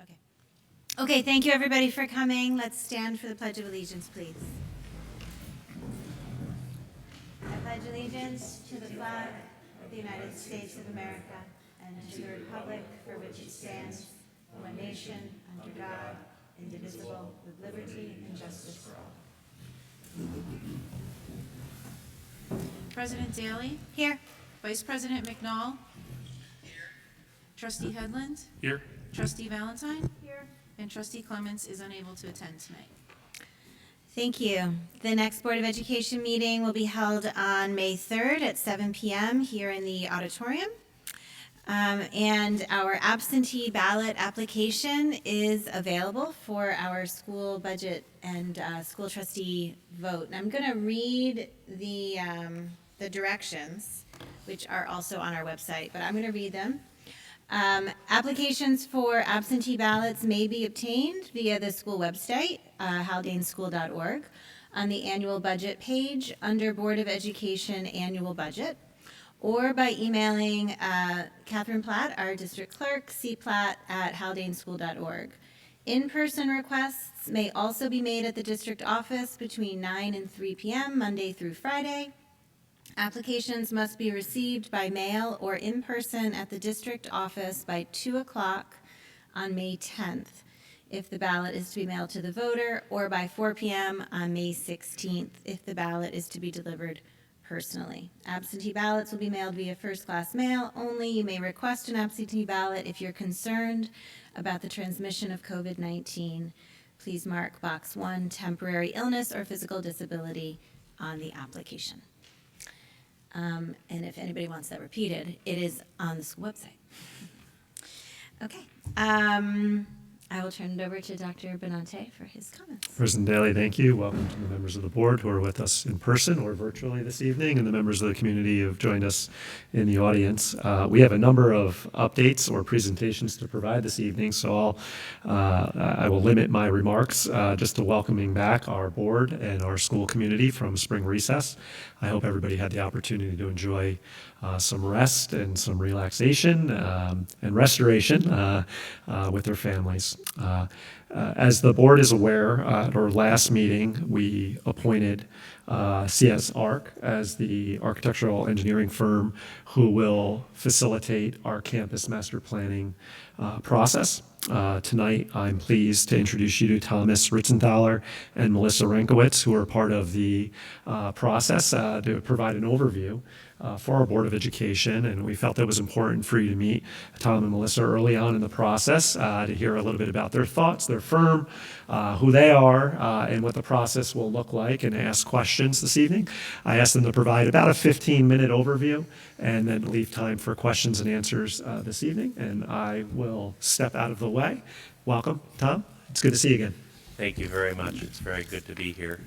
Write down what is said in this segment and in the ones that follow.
Okay. Okay, thank you everybody for coming. Let's stand for the Pledge of Allegiance, please. I pledge allegiance to the flag of the United States of America and to the republic for which it stands, one nation, under God, indivisible, with liberty and justice for all. President Daly? Here. Vice President McNall? Here. Trustee Headland? Here. Trustee Valentine? Here. And Trustee Clements is unable to attend tonight. Thank you. The next Board of Education meeting will be held on May 3rd at 7 p.m. here in the auditorium. And our absentee ballot application is available for our school budget and school trustee vote. And I'm going to read the directions, which are also on our website, but I'm going to read them. Applications for absentee ballots may be obtained via the school website, haldaneschool.org, on the annual budget page under Board of Education Annual Budget, or by emailing Catherine Platt, our District Clerk, cplatt@haldaneschool.org. In-person requests may also be made at the district office between 9 and 3 p.m. Monday through Friday. Applications must be received by mail or in person at the district office by 2 o'clock on May 10th, if the ballot is to be mailed to the voter, or by 4 p.m. on May 16th, if the ballot is to be delivered personally. Absentee ballots will be mailed via first-class mail only. You may request an absentee ballot if you're concerned about the transmission of COVID-19. Please mark box 1, temporary illness or physical disability, on the application. And if anybody wants that repeated, it is on the school website. Okay. I will turn it over to Dr. Benante for his comments. President Daly, thank you. Welcome to the members of the board who are with us in person or virtually this evening, and the members of the community who have joined us in the audience. We have a number of updates or presentations to provide this evening, so I will limit my remarks just to welcoming back our board and our school community from spring recess. I hope everybody had the opportunity to enjoy some rest and some relaxation and restoration with their families. As the board is aware, at our last meeting, we appointed CSArch as the architectural engineering firm who will facilitate our campus master planning process. Tonight, I'm pleased to introduce you to Thomas Ritzenthaler and Melissa Renkowitz, who are part of the process to provide an overview for our Board of Education, and we felt it was important for you to meet Tom and Melissa early on in the process to hear a little bit about their thoughts, their firm, who they are, and what the process will look like, and ask questions this evening. I asked them to provide about a 15-minute overview and then leave time for questions and answers this evening, and I will step out of the way. Welcome, Tom. It's good to see you again. Thank you very much. It's very good to be here.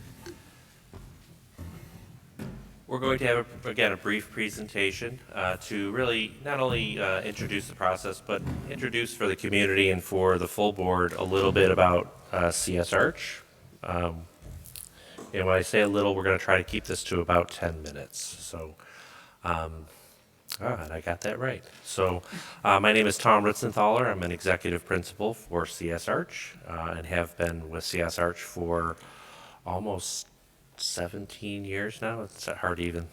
We're going to have, again, a brief presentation to really not only introduce the process, but introduce for the community and for the full board a little bit about CSArch. And when I say a little, we're going to try to keep this to about 10 minutes. So, and I got that right. So, my name is Tom Ritzenthaler. I'm an executive principal for CSArch and have been with CSArch for almost 17 years now. It's hard to even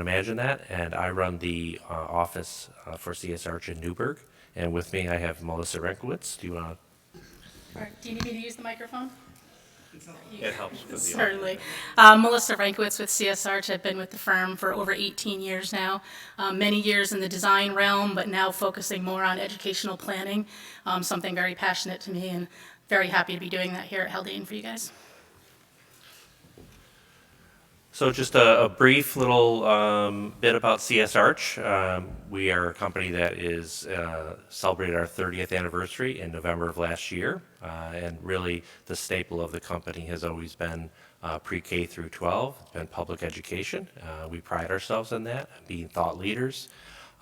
imagine that. And I run the office for CSArch in Newburgh. And with me, I have Melissa Renkowitz. Do you want to? Do you need me to use the microphone? It helps with the Certainly. Melissa Renkowitz with CSArch. I've been with the firm for over 18 years now. Many years in the design realm, but now focusing more on educational planning. Something very passionate to me, and very happy to be doing that here at Haldane for you guys. So just a brief little bit about CSArch. We are a company that is celebrated our 30th anniversary in November of last year. And really the staple of the company has always been pre-K through 12, it's been public education. We pride ourselves in that, being thought leaders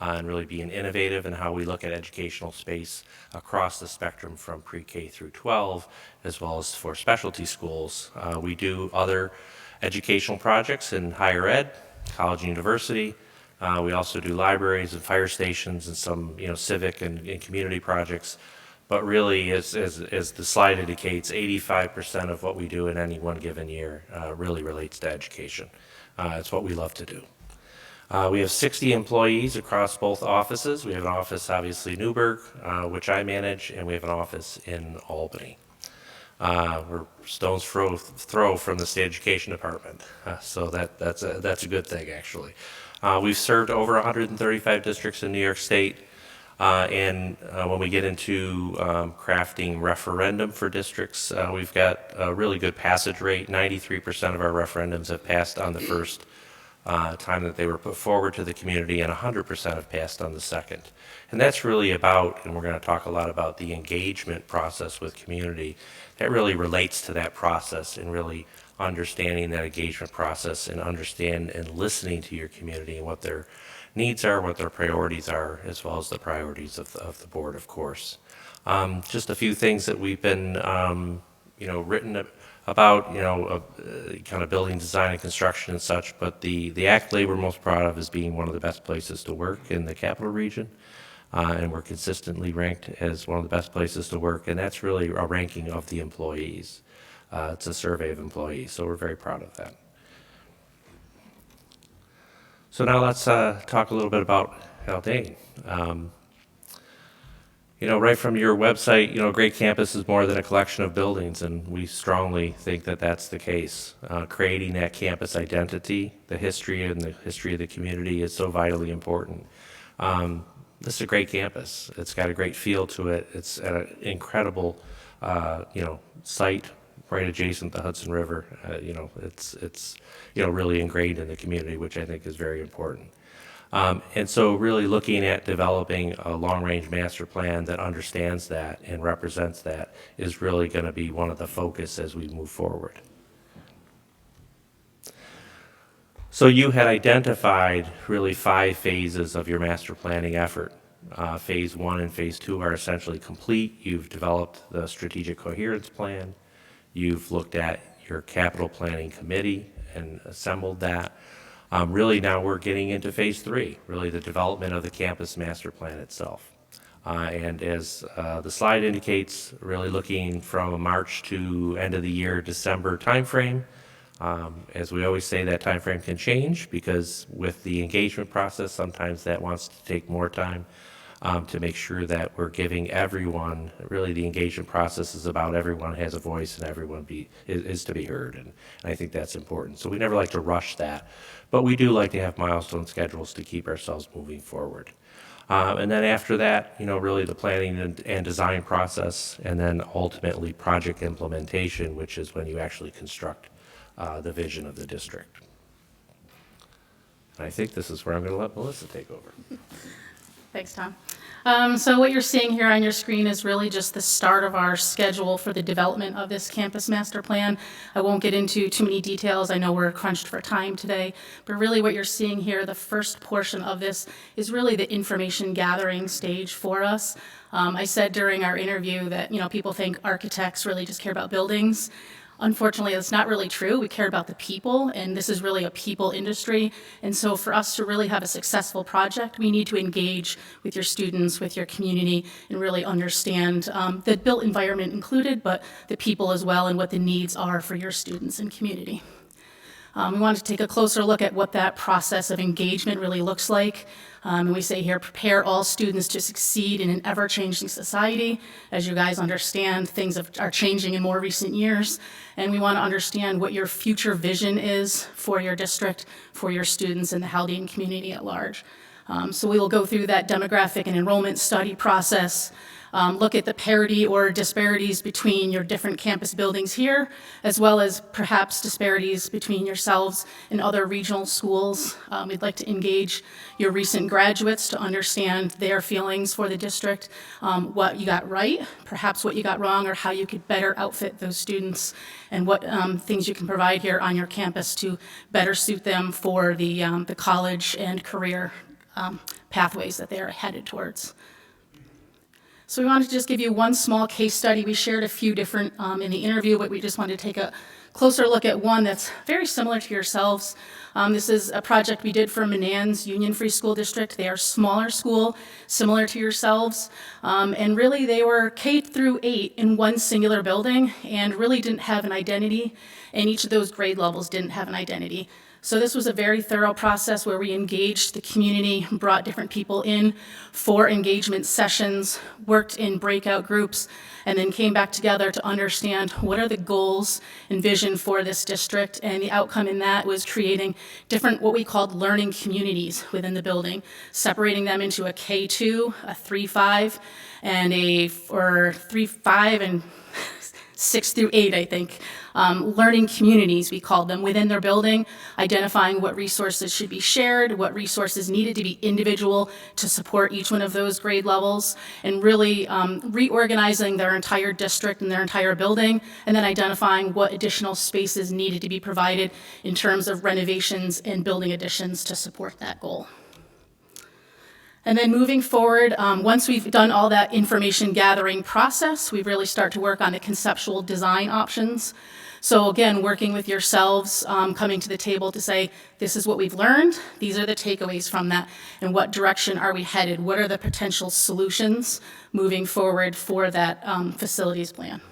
and really being innovative in how we look at educational space across the spectrum from pre-K through 12, as well as for specialty schools. We do other educational projects in higher ed, college and university. We also do libraries and fire stations and some civic and community projects. But really, as the slide indicates, 85% of what we do in any one given year really relates to education. It's what we love to do. We have 60 employees across both offices. We have an office, obviously, Newburgh, which I manage, and we have an office in Albany. We're stone's throw from the state education department, so that's a good thing, actually. We've served over 135 districts in New York State, and when we get into crafting referendum for districts, we've got a really good passage rate. 93% of our referendums have passed on the first time that they were put forward to the community, and 100% have passed on the second. And that's really about, and we're going to talk a lot about the engagement process with community. That really relates to that process and really understanding that engagement process and understand and listening to your community and what their needs are, what their priorities are, as well as the priorities of the board, of course. Just a few things that we've been, written about, kind of building design and construction and such, but the accolade we're most proud of is being one of the best places to work in the capital region. And we're consistently ranked as one of the best places to work, and that's really a ranking of the employees. It's a survey of employees, so we're very proud of that. So now let's talk a little bit about Haldane. Right from your website, great campus is more than a collection of buildings, and we strongly think that that's the case. Creating that campus identity, the history and the history of the community is so vitally important. This is a great campus. It's got a great feel to it. It's at an incredible, site right adjacent to the Hudson River. It's really ingrained in the community, which I think is very important. And so really looking at developing a long-range master plan that understands that and represents that is really going to be one of the focus as we move forward. So you had identified really 5 phases of your master planning effort. Phase 1 and phase 2 are essentially complete. You've developed the strategic coherence plan. You've looked at your capital planning committee and assembled that. Really now we're getting into phase 3, really the development of the campus master plan itself. And as the slide indicates, really looking from a March to end of the year, December timeframe. As we always say, that time frame can change because with the engagement process, sometimes that wants to take more time to make sure that we're giving everyone, really the engagement process is about everyone has a voice and everyone is to be heard. And I think that's important. So we never like to rush that, but we do like to have milestone schedules to keep ourselves moving forward. And then after that, really the planning and design process, and then ultimately project implementation, which is when you actually construct the vision of the district. And I think this is where I'm going to let Melissa take over. Thanks, Tom. So what you're seeing here on your screen is really just the start of our schedule for the development of this campus master plan. I won't get into too many details. I know we're crunched for time today, but really what you're seeing here, the first portion of this is really the information gathering stage for us. I said during our interview that, people think architects really just care about buildings. Unfortunately, that's not really true. We care about the people, and this is really a people industry. And so for us to really have a successful project, we need to engage with your students, with your community, and really understand the built environment included, but the people as well and what the needs are for your students and community. We want to take a closer look at what that process of engagement really looks like. And we say here, prepare all students to succeed in an ever-changing society. As you guys understand, things are changing in more recent years, and we want to understand what your future vision is for your district, for your students, and the Haldane community at large. So we will go through that demographic and enrollment study process, look at the parity or disparities between your different campus buildings here, as well as perhaps disparities between yourselves and other regional schools. We'd like to engage your recent graduates to understand their feelings for the district, what you got right, perhaps what you got wrong, or how you could better outfit those students, and what things you can provide here on your campus to better suit them for the college and career pathways that they are headed towards. So we wanted to just give you one small case study. We shared a few different in the interview, but we just wanted to take a closer look at one that's very similar to yourselves. This is a project we did for Menands Union Free School District. They are a smaller school, similar to yourselves, and really they were K through 8 in one singular building and really didn't have an identity, and each of those grade levels didn't have an identity. So this was a very thorough process where we engaged the community, brought different people in for engagement sessions, worked in breakout groups, and then came back together to understand what are the goals and vision for this district. And the outcome in that was creating different, what we called learning communities within the building, separating them into a K2, a 3-5, and a 3-5 and 6 through 8, I think, learning communities, we called them, within their building, identifying what resources should be shared, what resources needed to be individual to support each one of those grade levels, and really reorganizing their entire district and their entire building, and then identifying what additional spaces needed to be provided in terms of renovations and building additions to support that goal. And then moving forward, once we've done all that information gathering process, we really start to work on the conceptual design options. So again, working with yourselves, coming to the table to say, this is what we've learned, these are the takeaways from that, and what direction are we headed? What are the potential solutions moving forward for that facilities plan?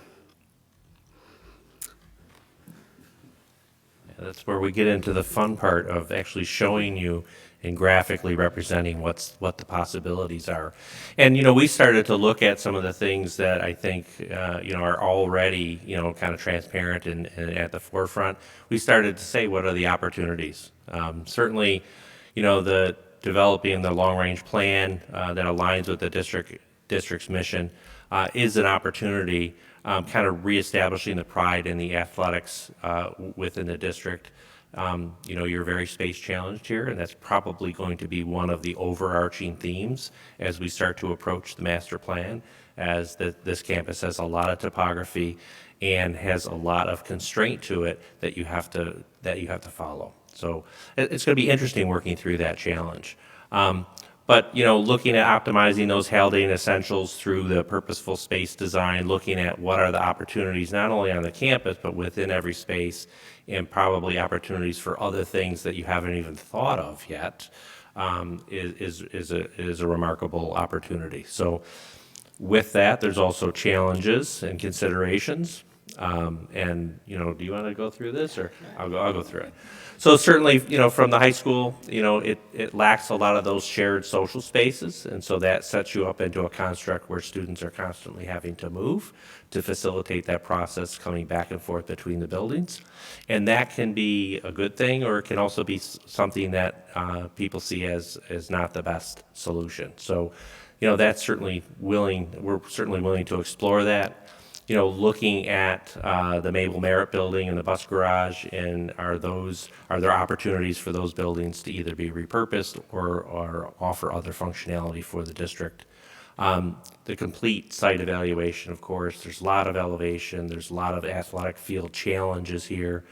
That's where we get into the fun part of actually showing you and graphically representing what the possibilities are. And, we started to look at some of the things that I think, are already, kind of transparent and at the forefront. We started to say, what are the opportunities? Certainly, the developing the long-range plan that aligns with the district's mission is an opportunity, kind of reestablishing the pride in the athletics within the district. You're very space challenged here, and that's probably going to be one of the overarching themes as we start to approach the master plan, as this campus has a lot of topography and has a lot of constraint to it that you have to follow. So it's going to be interesting working through that challenge. But, looking at optimizing those Haldane essentials through the purposeful space design, looking at what are the opportunities not only on the campus, but within every space, and probably opportunities for other things that you haven't even thought of yet, is a remarkable opportunity. So with that, there's also challenges and considerations. And, do you want to go through this, or I'll go through it? So certainly, from the high school, it lacks a lot of those shared social spaces, and so that sets you up into a construct where students are constantly having to move to facilitate that process coming back and forth between the buildings. And that can be a good thing, or it can also be something that people see as not the best solution. So, that's certainly we're certainly willing to explore that. Looking at the Mabel Merritt building and the bus garage, and are there opportunities for those buildings to either be repurposed or offer other functionality for the district? The complete site evaluation, of course, there's a lot of elevation, there's a lot of athletic field challenges here,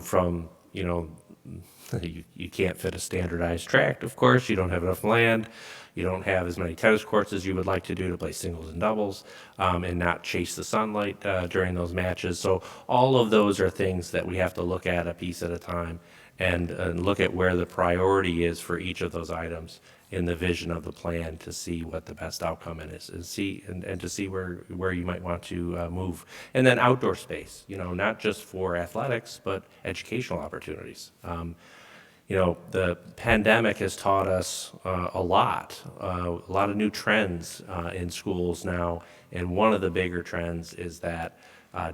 from, you can't fit a standardized track, of course, you don't have enough land. You don't have as many tennis courts as you would like to do to play singles and doubles, and not chase the sunlight during those matches. So all of those are things that we have to look at a piece at a time and look at where the priority is for each of those items in the vision of the plan to see what the best outcome is, and to see where you might want to move. And then outdoor space, not just for athletics, but educational opportunities. The pandemic has taught us a lot of new trends in schools now, and one of the bigger trends is that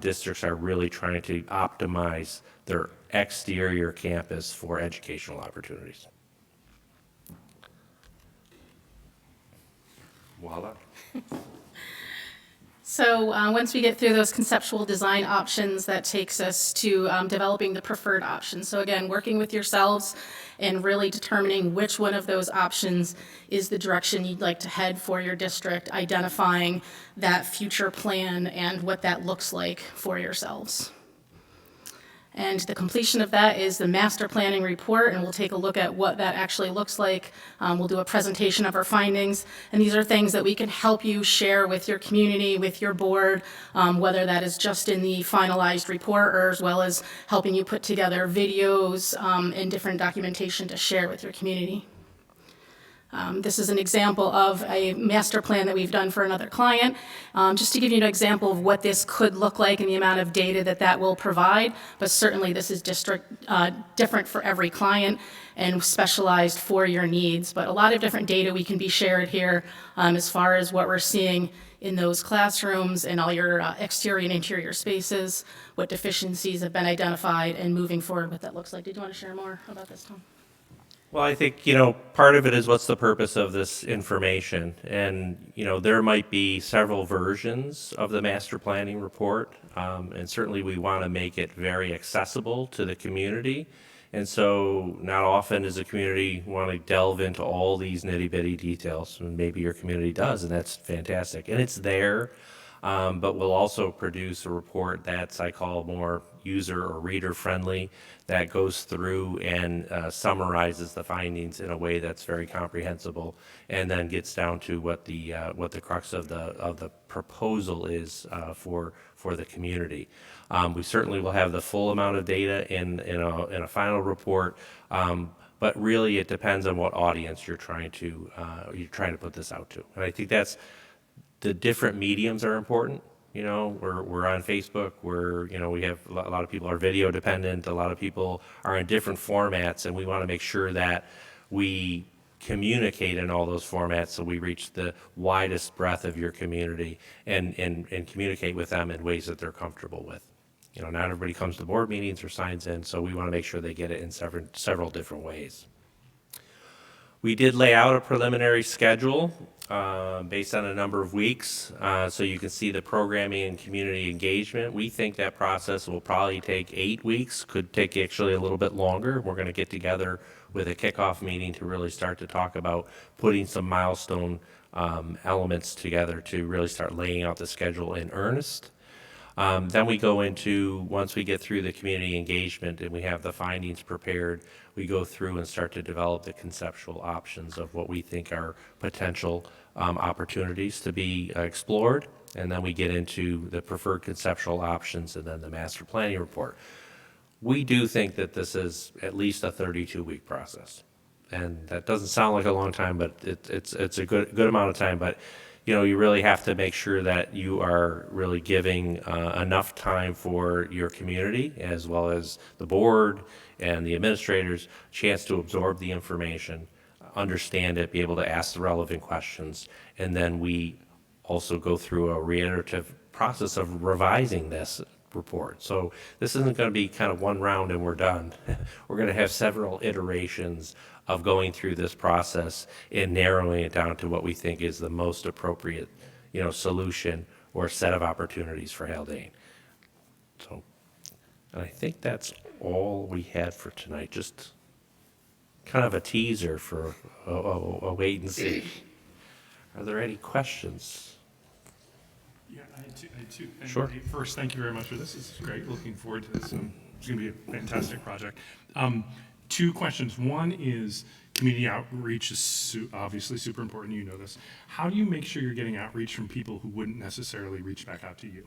districts are really trying to optimize their exterior campus for educational opportunities. Voila. So once we get through those conceptual design options, that takes us to developing the preferred options. So again, working with yourselves and really determining which one of those options is the direction you'd like to head for your district, identifying that future plan and what that looks like for yourselves. And the completion of that is the master planning report, and we'll take a look at what that actually looks like. We'll do a presentation of our findings, and these are things that we can help you share with your community, with your board, whether that is just in the finalized report or as well as helping you put together videos and different documentation to share with your community. This is an example of a master plan that we've done for another client, just to give you an example of what this could look like and the amount of data that that will provide. But certainly this is different for every client and specialized for your needs. But a lot of different data we can be shared here as far as what we're seeing in those classrooms and all your exterior and interior spaces, what deficiencies have been identified, and moving forward what that looks like. Did you want to share more about this, Tom? Well, I think, part of it is what's the purpose of this information? And, there might be several versions of the master planning report. And certainly we want to make it very accessible to the community. And so not often does the community want to delve into all these nitty-bitty details. And maybe your community does, and that's fantastic. And it's there. But we'll also produce a report that's, I call, more user or reader friendly, that goes through and summarizes the findings in a way that's very comprehensible, and then gets down to what the crux of the proposal is for the community. We certainly will have the full amount of data in a final report, but really it depends on what audience you're trying to put this out to. And I think that's the different mediums are important. We're on Facebook, we have a lot of people are video dependent, a lot of people are in different formats, and we want to make sure that we communicate in all those formats so we reach the widest breadth of your community and communicate with them in ways that they're comfortable with. Not everybody comes to board meetings or signs in, so we want to make sure they get it in several different ways. We did lay out a preliminary schedule based on a number of weeks, so you can see the programming and community engagement. We think that process will probably take 8 weeks, could take actually a little bit longer. We're going to get together with a kickoff meeting to really start to talk about putting some milestone elements together to really start laying out the schedule in earnest. Then we go into, once we get through the community engagement and we have the findings prepared, we go through and start to develop the conceptual options of what we think are potential opportunities to be explored. And then we get into the preferred conceptual options and then the master planning report. We do think that this is at least a 32-week process. And that doesn't sound like a long time, but it's a good amount of time. But you really have to make sure that you are really giving enough time for your community as well as the board and the administrators a chance to absorb the information, understand it, be able to ask the relevant questions, and then we also go through a reiterative process of revising this report. So this isn't going to be kind of one round and we're done. We're going to have several iterations of going through this process and narrowing it down to what we think is the most appropriate, solution or set of opportunities for Haldane. So, and I think that's all we had for tonight. Just kind of a teaser for a wait and see. Are there any questions? Yeah, I had two. And Sure. First, thank you very much for this. This is great. Looking forward to this. It's going to be a fantastic project. Two questions. One is community outreach is obviously super important. You know this. How do you make sure you're getting outreach from people who wouldn't necessarily reach back out to you?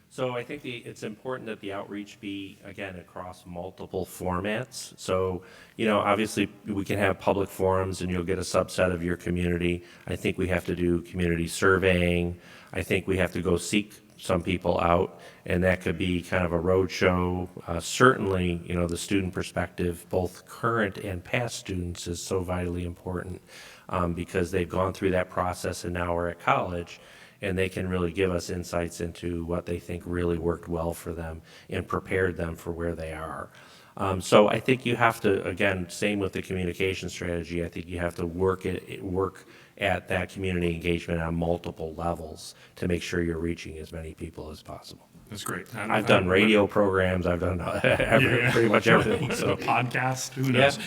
So I think it's important that the outreach be, again, across multiple formats. So, obviously we can have public forums and you'll get a subset of your community. I think we have to do community surveying. I think we have to go seek some people out, and that could be kind of a roadshow. Certainly, the student perspective, both current and past students, is so vitally important because they've gone through that process and now are at college, and they can really give us insights into what they think really worked well for them and prepared them for where they are. So I think you have to, again, same with the communication strategy, I think you have to work at that community engagement on multiple levels to make sure you're reaching as many people as possible. That's great. I don't- I've I done don't radio programs, I've done pretty much everything, A so. podcast, who knows?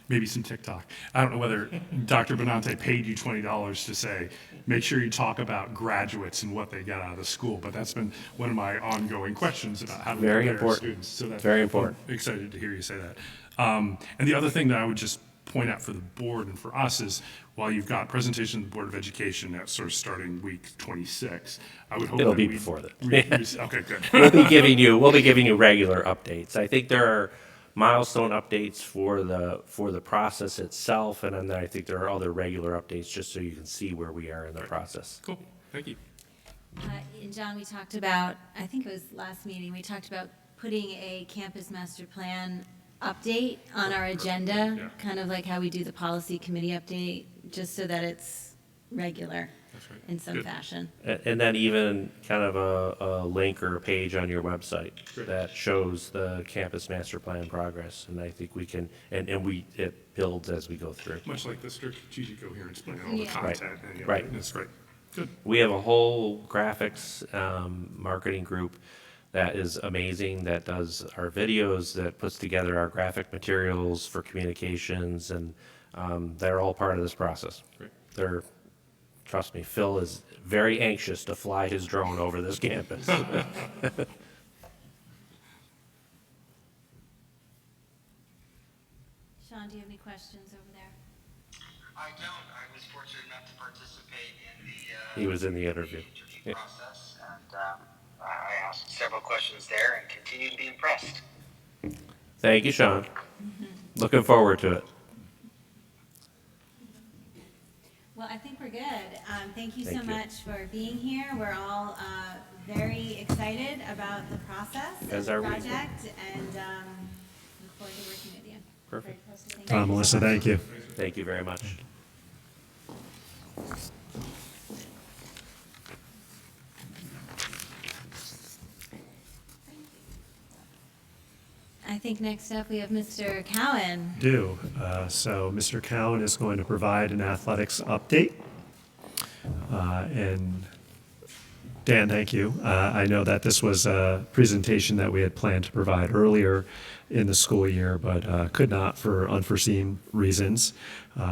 Maybe some TikTok. I don't know whether Dr. Benante paid you $20 to say, make sure you talk about graduates and what they got out of the school, but that's been one of my ongoing questions about how to Very prepare important. students. So that's Very important. I'm excited to hear you say that. And the other thing that I would just point out for the board and for us is, while you've got presentation of the Board of Education that's sort of starting week 26, I would hope It'll that be we- before that. Okay, good. We'll be giving you regular updates. I think there are milestone updates for the process itself, and then I think there are other regular updates just so you can see where we are in the process. Cool, thank you. And John, we talked about, I think it was last meeting, we talked about putting a campus master plan update on our agenda, Yeah. kind of like how we do the policy committee update, just so that it's regular That's right. in some Good. fashion. And then even kind of a link or a page on your website Great. that shows the campus master plan progress. And I think we can, and it builds as we go through. Much like the strategic coherence plan, all the Yeah. content. And, yeah, Right. That's great. Good. We have a whole graphics marketing group that is amazing, that does our videos, that puts together our graphic materials for communications, and they're all part of this process. Great. Trust me, Phil is very anxious to fly his drone over this campus. Sean, do you have any questions over there? I don't. I was fortunate enough to participate in the He was in the interview. Yeah. process, and I asked several questions there and continue to be impressed. Thank you, Sean. Looking forward to it. Well, I think we're good. Thank you so Thank you. much for being here. We're all very excited about the process of As the are we. project, and look forward to working with you. Perfect. Thank you so Melissa, much. thank you. Thank you very much. I think next up we have Mr. Cowan. So Mr. Cowan is going to provide an athletics update. And Dan, thank you. I know that this was a presentation that we had planned to provide earlier in the school year, but could not for unforeseen reasons.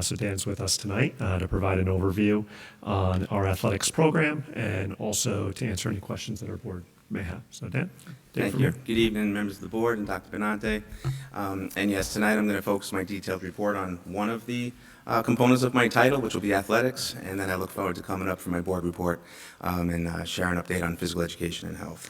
So Dan's with us tonight to provide an overview on our athletics program and also to answer any questions that our board may have. So Dan, take it Thank from you. here. Good evening, members of the board and Dr. Benante. And yes, tonight I'm going to focus my detailed report on one of the components of my title, which will be athletics, and then I look forward to coming up for my board report and share an update on physical education and health.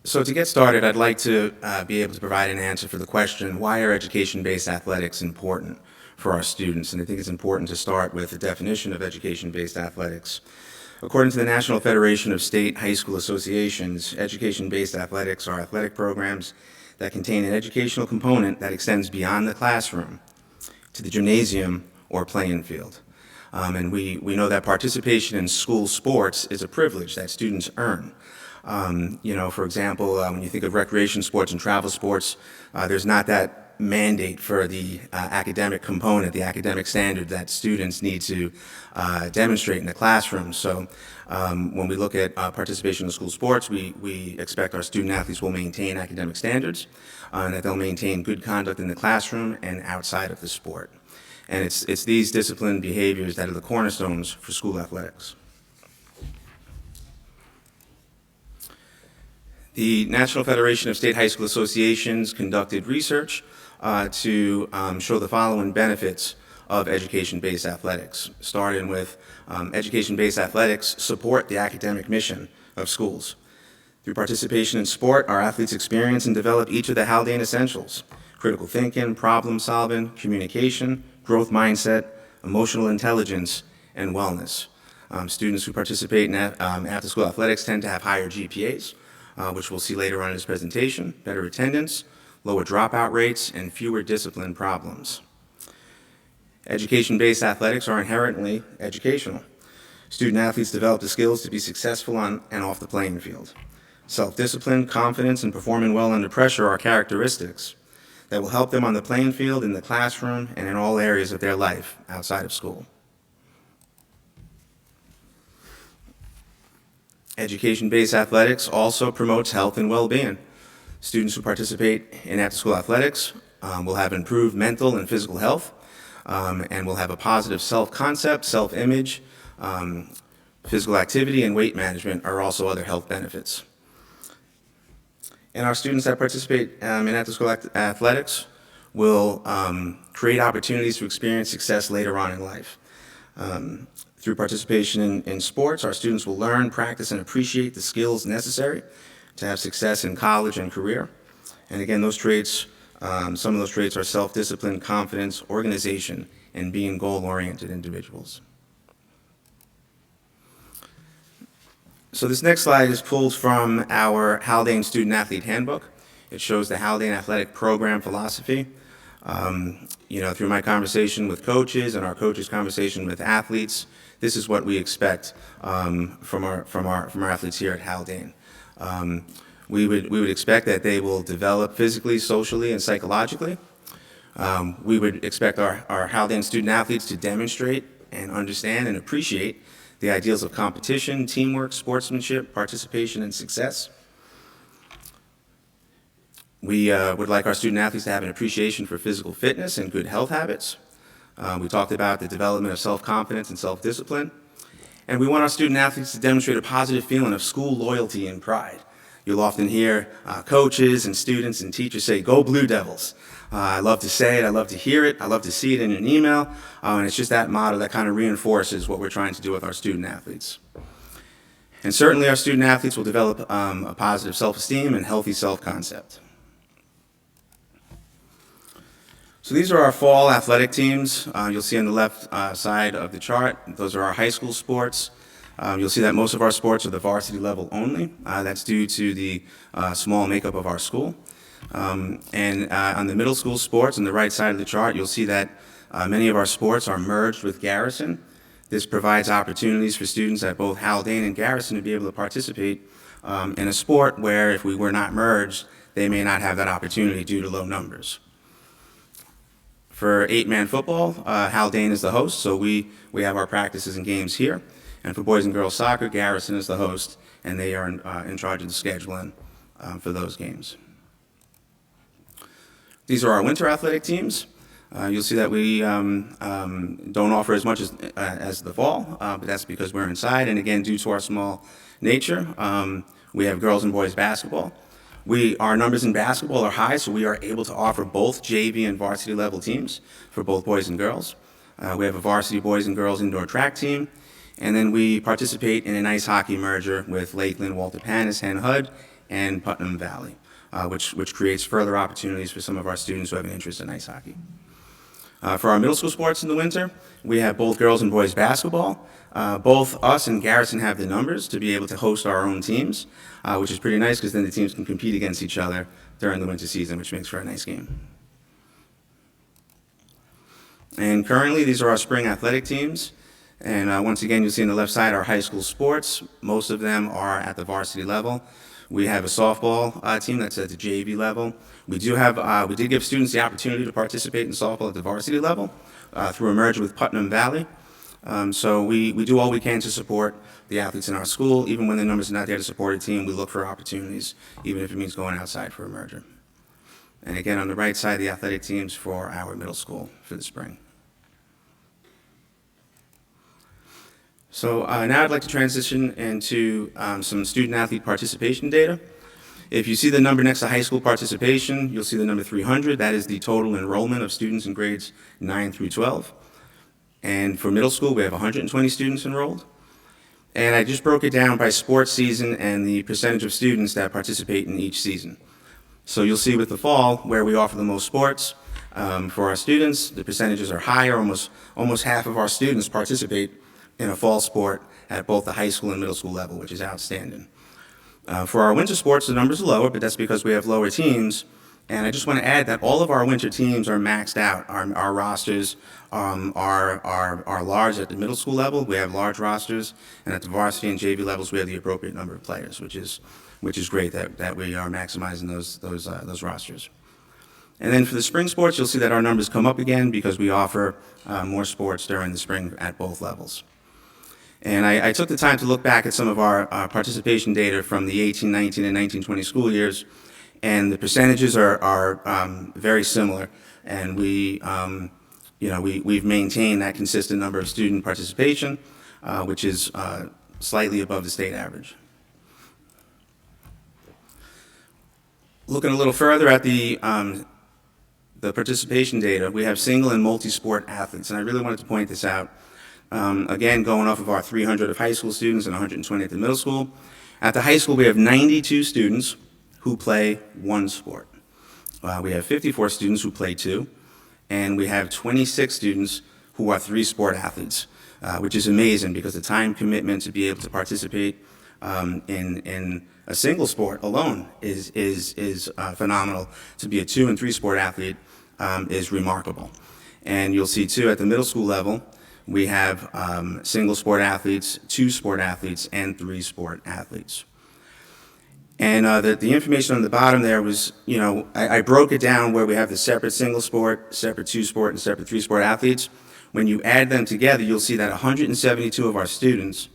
So to get started, I'd like to be able to provide an answer for the question, why are education-based athletics important for our students? And I think it's important to start with the definition of education-based athletics. According to the National Federation of State High School Associations, education-based athletics are athletic programs that contain an educational component that extends beyond the classroom to the gymnasium or playing field. And we know that participation in school sports is a privilege that students earn. For example, when you think of recreation sports and travel sports, there's not that mandate for the academic component, the academic standard that students need to demonstrate in the classroom. So when we look at participation in school sports, we expect our student athletes will maintain academic standards, and that they'll maintain good conduct in the classroom and outside of the sport. And it's these disciplined behaviors that are the cornerstones for school athletics. The National Federation of State High School Associations conducted research to show the following benefits of education-based athletics, starting with education-based athletics support the academic mission of schools. Through participation in sport, our athletes experience and develop each of the Haldane essentials: critical thinking, problem solving, communication, growth mindset, emotional intelligence, and wellness. Students who participate in after-school athletics tend to have higher GPAs, which we'll see later on in this presentation, better attendance, lower dropout rates, and fewer discipline problems. Education-based athletics are inherently educational. Student athletes develop the skills to be successful on and off the playing field. Self-discipline, confidence, and performing well under pressure are characteristics that will help them on the playing field, in the classroom, and in all areas of their life outside of school. Education-based athletics also promotes health and well-being. Students who participate in after-school athletics will have improved mental and physical health, and will have a positive self-concept, self-image, physical activity, and weight management are also other health benefits. And our students that participate in after-school athletics will create opportunities to experience success later on in life. Through participation in sports, our students will learn, practice, and appreciate the skills necessary to have success in college and career. And again, those traits, some of those traits are self-discipline, confidence, organization, and being goal-oriented individuals. So this next slide is pulled from our Haldane Student Athlete Handbook. It shows the Haldane Athletic Program philosophy. Through my conversation with coaches and our coaches' conversation with athletes, this is what we expect from our athletes here at Haldane. We would expect that they will develop physically, socially, and psychologically. We would expect our Haldane student athletes to demonstrate and understand and appreciate the ideals of competition, teamwork, sportsmanship, participation, and success. We would like our student athletes to have an appreciation for physical fitness and good health habits. We talked about the development of self-confidence and self-discipline. And we want our student athletes to demonstrate a positive feeling of school loyalty and pride. You'll often hear coaches and students and teachers say, "Go Blue Devils." I love to say it, I love to hear it, I love to see it in an email, and it's just that motto that kind of reinforces what we're trying to do with our student athletes. And certainly our student athletes will develop a positive self-esteem and healthy self-concept. So these are our fall athletic teams. You'll see on the left side of the chart, those are our high school sports. You'll see that most of our sports are the varsity level only. That's due to the small makeup of our school. And on the middle school sports, on the right side of the chart, you'll see that many of our sports are merged with Garrison. This provides opportunities for students at both Haldane and Garrison to be able to participate in a sport where if we were not merged, they may not have that opportunity due to low numbers. For 8-man football, Haldane is the host, so we have our practices and games here. And for boys and girls soccer, Garrison is the host, and they are in charge of the scheduling for those games. These are our winter athletic teams. You'll see that we don't offer as much as the fall, but that's because we're inside. And again, due to our small nature, we have girls and boys basketball. Our numbers in basketball are high, so we are able to offer both JV and varsity level teams for both boys and girls. We have a varsity boys and girls indoor track team, and then we participate in an ice hockey merger with Lakeland, Walter Panis, Hen Hud, and Putnam Valley, which creates further opportunities for some of our students who have an interest in ice hockey. For our middle school sports in the winter, we have both girls and boys basketball. Both us and Garrison have the numbers to be able to host our own teams, which is pretty nice because then the teams can compete against each other during the winter season, which makes for a nice game. And currently, these are our spring athletic teams. And once again, you'll see on the left side our high school sports. Most of them are at the varsity level. We have a softball team that's at the JV level. We did give students the opportunity to participate in softball at the varsity level through a merger with Putnam Valley. So we do all we can to support the athletes in our school. Even when the numbers are not there to support a team, we look for opportunities, even if it means going outside for a merger. And again, on the right side, the athletic teams for our middle school for the spring. So now I'd like to transition into some student-athlete participation data. If you see the number next to high school participation, you'll see the number 300. That is the total enrollment of students in grades 9 through 12. And for middle school, we have 120 students enrolled. And I just broke it down by sports season and the percentage of students that participate in each season. So you'll see with the fall, where we offer the most sports, for our students, the percentages are higher. Almost half of our students participate in a fall sport at both the high school and middle school level, which is outstanding. For our winter sports, the numbers are lower, but that's because we have lower teams. And I just want to add that all of our winter teams are maxed out. Our rosters are large at the middle school level. We have large rosters, and at the varsity and JV levels, we have the appropriate number of players, which is great that we are maximizing those rosters. And then for the spring sports, you'll see that our numbers come up again because we offer more sports during the spring at both levels. And I took the time to look back at some of our participation data from the 1819 and 1920 school years, and the percentages are very similar. And we've maintained that consistent number of student participation, which is slightly above the state average. Looking a little further at the participation data, we have single and multi-sport athletes, and I really wanted to point this out. Again, going off of our 300 of high school students and 120 at the middle school. At the high school, we have 92 students who play one sport. We have 54 students who play two, and we have 26 students who are three-sport athletes, which is amazing because the time commitment to be able to participate in a single sport alone is phenomenal. To be a two- and three-sport athlete is remarkable. And you'll see, too, at the middle school level, we have single sport athletes, two sport athletes, and three sport athletes. And the information on the bottom there was, I broke it down where we have the separate single sport, separate two sport, and separate three sport athletes. When you add them together, you'll see that 172 of our students,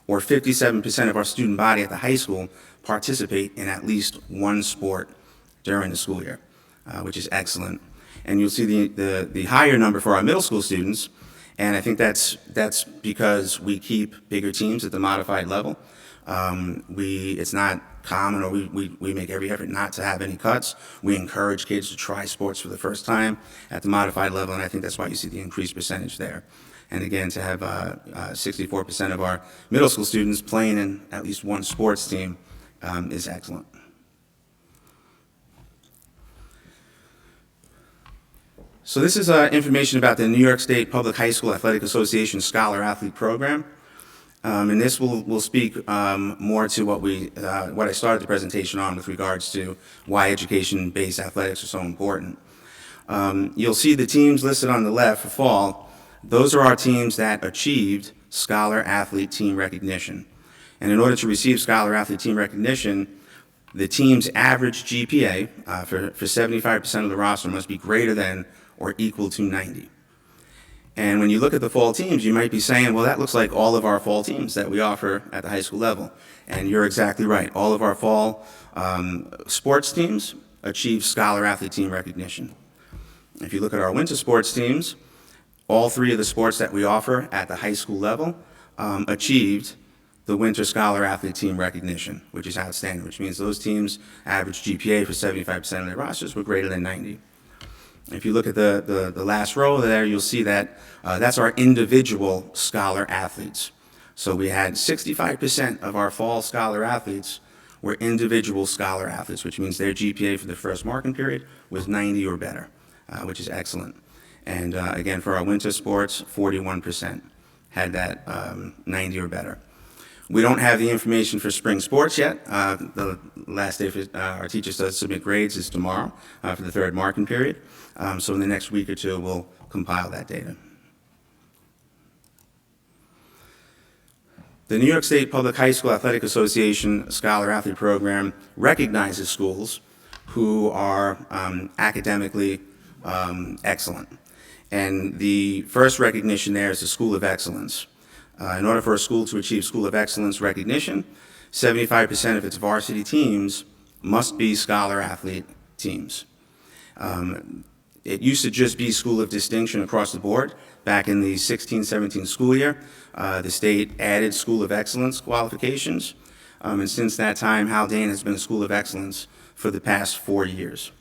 or 57% of our student body at the high school, participate in at least one sport during the school year, which is excellent. And you'll see the higher number for our middle school students. And I think that's because we keep bigger teams at the modified level. It's not common, or we make every effort not to have any cuts. We encourage kids to try sports for the first time at the modified level, and I think that's why you see the increased percentage there. And again, to have 64% of our middle school students playing in at least one sports team is excellent. So this is information about the New York State Public High School Athletic Association Scholar Athlete Program. And this will speak more to what I started the presentation on with regards to why education-based athletics are so important. You'll see the teams listed on the left for fall. Those are our teams that achieved Scholar Athlete Team recognition. And in order to receive Scholar Athlete Team recognition, the team's average GPA for 75% of the roster must be greater than or equal to 90. And when you look at the fall teams, you might be saying, well, that looks like all of our fall teams that we offer at the high school level. And you're exactly right. All of our fall sports teams achieve Scholar Athlete Team recognition. If you look at our winter sports teams, all three of the sports that we offer at the high school level achieved the Winter Scholar Athlete Team recognition, which is outstanding, which means those teams' average GPA for 75% of their rosters were greater than 90. If you look at the last row there, you'll see that that's our individual scholar athletes. So we had 65% of our fall scholar athletes were individual scholar athletes, which means their GPA for the first marking period was 90 or better, which is excellent. And again, for our winter sports, 41% had that 90 or better. We don't have the information for spring sports yet. The last day for our teachers to submit grades is tomorrow for the third marking period. So in the next week or two, we'll compile that data. The New York State Public High School Athletic Association Scholar Athlete Program recognizes schools who are academically excellent. And the first recognition there is the School of Excellence. In order for a school to achieve School of Excellence recognition, 75% of its varsity teams must be scholar athlete teams. It used to just be School of Distinction across the board. Back in the 16-17 school year, the state added School of Excellence qualifications. And since that time, Haldane has been a School of Excellence for the past 4 years.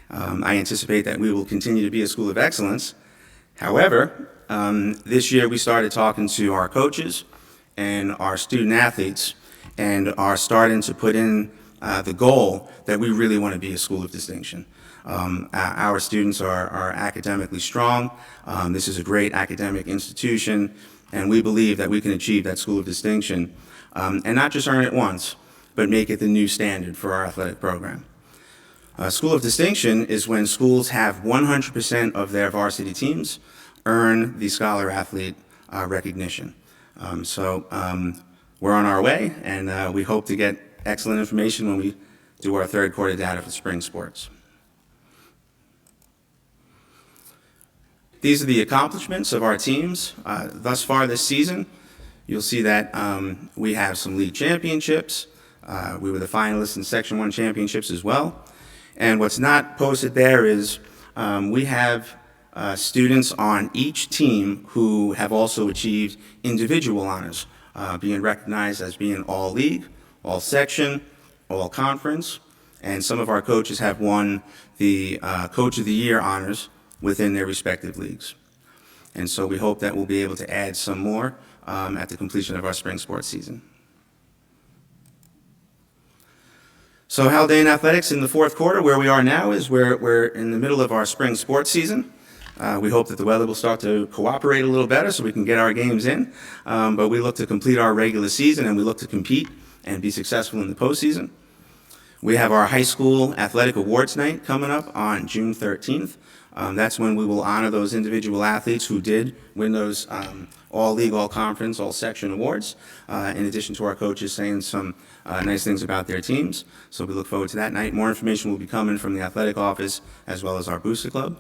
I anticipate that we will continue to be a School of Excellence. However, this year we started talking to our coaches and our student athletes and are starting to put in the goal that we really want to be a School of Distinction. Our students are academically strong. This is a great academic institution, and we believe that we can achieve that School of Distinction and not just earn it once, but make it the new standard for our athletic program. School of Distinction is when schools have 100% of their varsity teams earn the scholar athlete recognition. So we're on our way, and we hope to get excellent information when we do our third quarter data for spring sports. These are the accomplishments of our teams thus far this season. You'll see that we have some league championships. We were the finalists in Section 1 championships as well. And what's not posted there is we have students on each team who have also achieved individual honors, being recognized as being all league, all section, all conference, and some of our coaches have won the Coach of the Year honors within their respective leagues. And so we hope that we'll be able to add some more at the completion of our spring sports season. So Haldane Athletics in the fourth quarter, where we are now is we're in the middle of our spring sports season. We hope that the weather will start to cooperate a little better so we can get our games in. But we look to complete our regular season and we look to compete and be successful in the postseason. We have our high school athletic awards night coming up on June 13th. That's when we will honor those individual athletes who did win those all league, all conference, all section awards, in addition to our coaches saying some nice things about their teams. So we look forward to that night. More information will be coming from the athletic office as well as our booster club.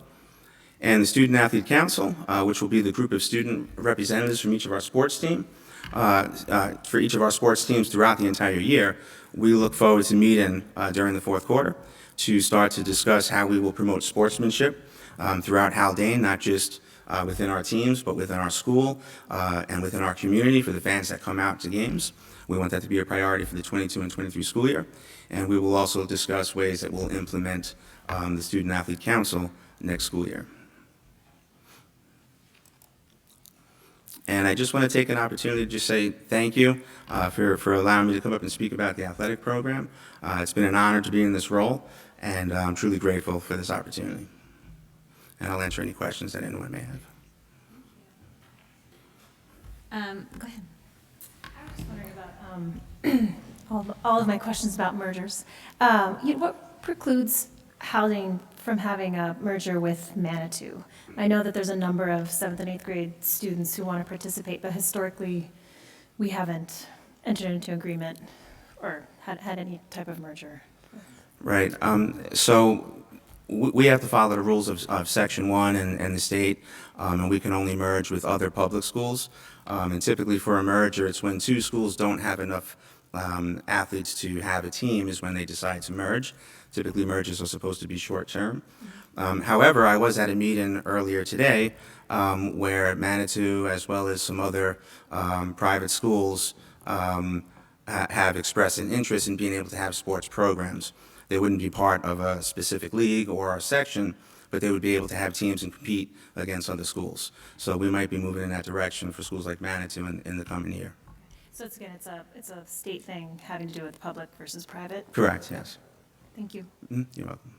And the Student Athlete Council, which will be the group of student representatives from each of our sports team, for each of our sports teams throughout the entire year. We look forward to meeting during the fourth quarter to start to discuss how we will promote sportsmanship throughout Haldane, not just within our teams, but within our school and within our community for the fans that come out to games. We want that to be a priority for the 22 and 23 school year. And we will also discuss ways that we'll implement the Student Athlete Council next school year. And I just want to take an opportunity to just say thank you for allowing me to come up and speak about the athletic program. It's been an honor to be in this role, and I'm truly grateful for this opportunity. And I'll answer any questions that anyone may have. Go ahead. I was wondering about all of my questions about mergers. What precludes Haldane from having a merger with Manitou? I know that there's a number of 7th and 8th grade students who want to participate, but historically, we haven't entered into agreement or had any type of merger. Right. So we have to follow the rules of Section 1 and the state, and we can only merge with other public schools. And typically for a merger, it's when two schools don't have enough athletes to have a team is when they decide to merge. Typically, mergers are supposed to be short-term. However, I was at a meeting earlier today where Manitou, as well as some other private schools, have expressed an interest in being able to have sports programs. They wouldn't be part of a specific league or a section, but they would be able to have teams and compete against other schools. So we might be moving in that direction for schools like Manitou in the coming year. So it's a state thing having to do with public versus private? Correct, yes. Thank you. You're welcome.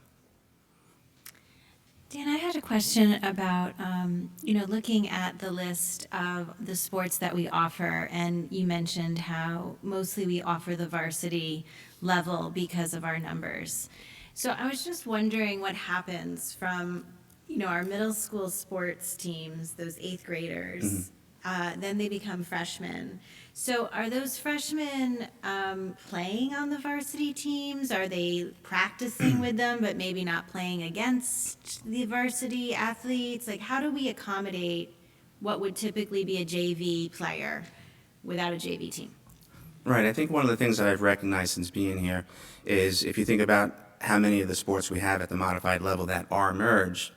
Dan, I had a question about, looking at the list of the sports that we offer, and you mentioned how mostly we offer the varsity level because of our numbers. So I was just wondering what happens from, our middle school sports teams, those 8th graders, then they become freshmen. So are those freshmen playing on the varsity teams? Are they practicing with them but maybe not playing against the varsity athletes? Like, how do we accommodate what would typically be a JV player without a JV team? Right. I think one of the things that I've recognized since being here is if you think about how many of the sports we have at the modified level that are merged,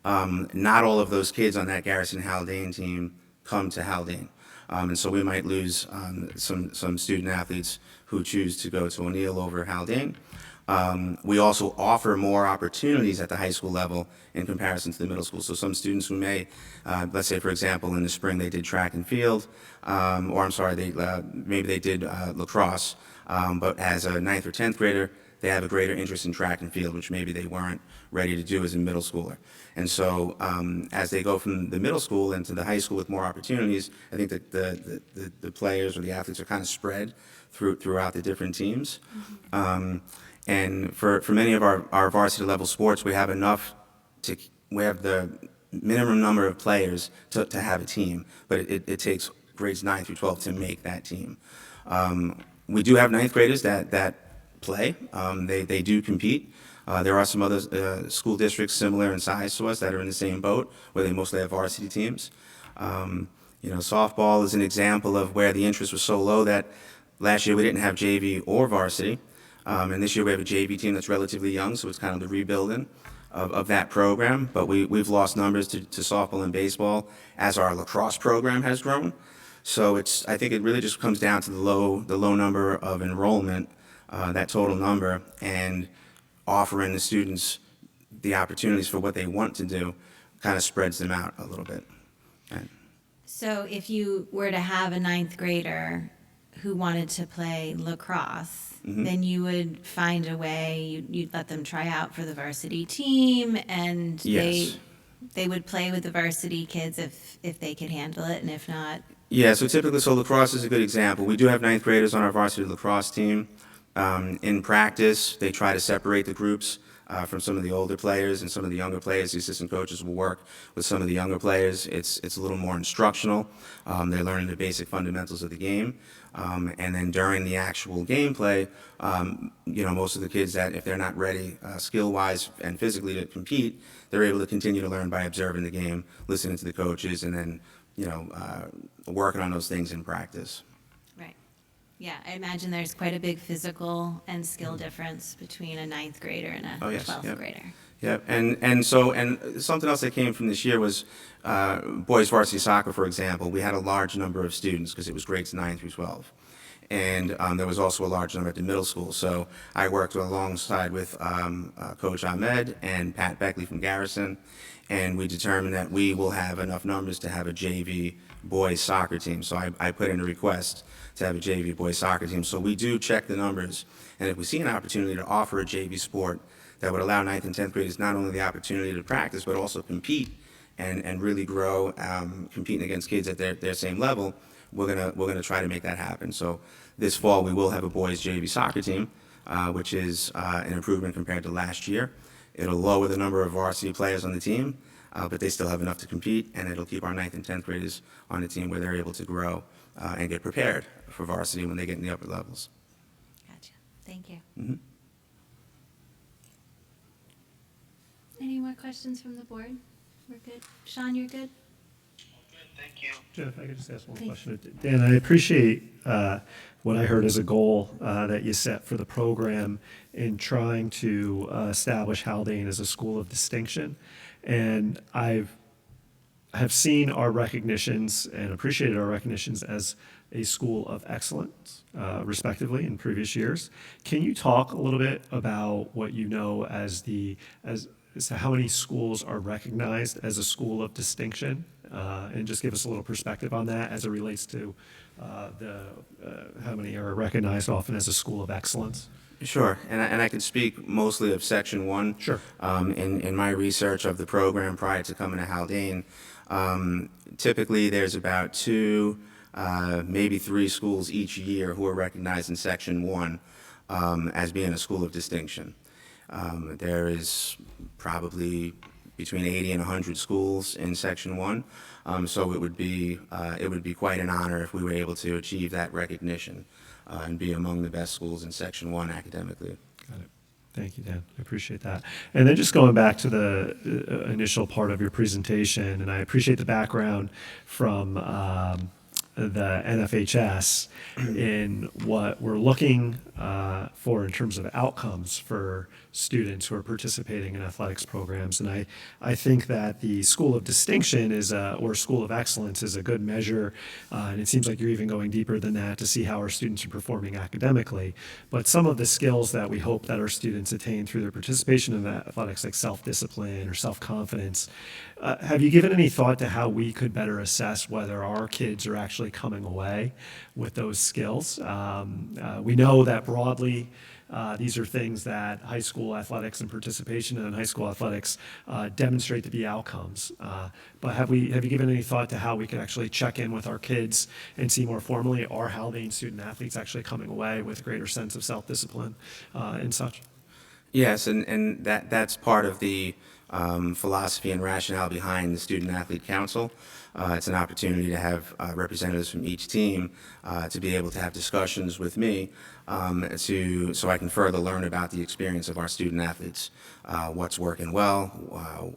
not all of those kids on that Garrison Haldane team come to Haldane. And so we might lose some student athletes who choose to go to O'Neill over Haldane. We also offer more opportunities at the high school level in comparison to the middle school. So some students who may, let's say for example in the spring they did track and field, maybe they did lacrosse, but as a 9th or 10th grader, they have a greater interest in track and field, which maybe they weren't ready to do as a middle schooler. And so as they go from the middle school into the high school with more opportunities, I think that the players or the athletes are kind of spread throughout the different teams. And for many of our varsity level sports, we have the minimum number of players to have a team, but it takes grades 9 through 12 to make that team. We do have 9th graders that play. They do compete. There are some other school districts similar in size to us that are in the same boat, where they mostly have varsity teams. You know, softball is an example of where the interest was so low that last year we didn't have JV or varsity. And this year we have a JV team that's relatively young, so it's kind of the rebuilding of that program. But we've lost numbers to softball and baseball as our lacrosse program has grown. So I think it really just comes down to the low number of enrollment, that total number, and offering the students the opportunities for what they want to do kind of spreads them out a little bit. Right. So if you were to have a ninth grader who wanted to play lacrosse, then you would find a way, you'd let them try out for the varsity team, and Yes. they would play with the varsity kids if they could handle it, and if not, Yeah, so typically, so lacrosse is a good example. We do have ninth graders on our varsity lacrosse team. In practice, they try to separate the groups from some of the older players and some of the younger players. The assistant coaches will work with some of the younger players. It's a little more instructional. They're learning the basic fundamentals of the game. And then during the actual gameplay, most of the kids that, if they're not ready skill-wise and physically to compete, they're able to continue to learn by observing the game, listening to the coaches, and then working on those things in practice. right. Yeah, I imagine there's quite a big physical and skill difference between a ninth grader and a Oh, yes, 12th yep. grader. Yep, and something else that came from this year was boys varsity soccer, for example. We had a large number of students because it was grades 9 through 12. And there was also a large number at the middle school. So I worked alongside with Coach Ahmed and Pat Beckley from Garrison, and we determined that we will have enough numbers to have a JV boys soccer team. So I put in a request to have a JV boys soccer team. So we do check the numbers, and if we see an opportunity to offer a JV sport that would allow 9th and 10th graders not only the opportunity to practice, but also compete and really grow, competing against kids at their same level, we're gonna try to make that happen. So this fall we will have a boys JV soccer team, which is an improvement compared to last year. It'll lower the number of varsity players on the team, but they still have enough to compete, and it'll keep our 9th and 10th graders on the team where they're able to grow and get prepared for varsity when they get in the upper levels. Gotcha. Thank you. Mhm. Any more questions from the board? We're good. Sean, you're good? Thank you. Jeff, if I could just ask one Please. question. Dan, I appreciate what I heard as a goal that you set for the program in trying to establish Haldane as a school of distinction. And have seen our recognitions and appreciated our recognitions as a school of excellence, respectively, in previous years. Can you talk a little bit about what you know as to how many schools are recognized as a school of distinction, and just give us a little perspective on that as it relates to how many are recognized often as a school of excellence? Sure, and I can speak mostly of Section 1. Sure. In my research of the program prior to coming to Haldane, typically there's about 2, maybe 3 schools each year who are recognized in Section 1 as being a school of distinction. There is probably between 80 and 100 schools in Section 1, so it would be quite an honor if we were able to achieve that recognition and be among the best schools in Section 1 academically. Got it. Thank you, Dan. I appreciate that. And then just going back to the initial part of your presentation, and I appreciate the background from the NFHS in what we're looking for in terms of outcomes for students who are participating in athletics programs. And I think that the School of Distinction or School of Excellence is a good measure, and it seems like you're even going deeper than that to see how our students are performing academically. But some of the skills that we hope that our students attain through their participation in athletics, like self-discipline or self-confidence, have you given any thought to how we could better assess whether our kids are actually coming away with those skills? We know that broadly, these are things that high school athletics and participation in high school athletics demonstrate to be outcomes. But have you given any thought to how we could actually check in with our kids and see more formally, are Haldane student athletes actually coming away with a greater sense of self-discipline and such? Yes, and that's part of the philosophy and rationale behind the Student Athlete Council. It's an opportunity to have representatives from each team to be able to have discussions with me so I can further learn about the experience of our student athletes. What's working well,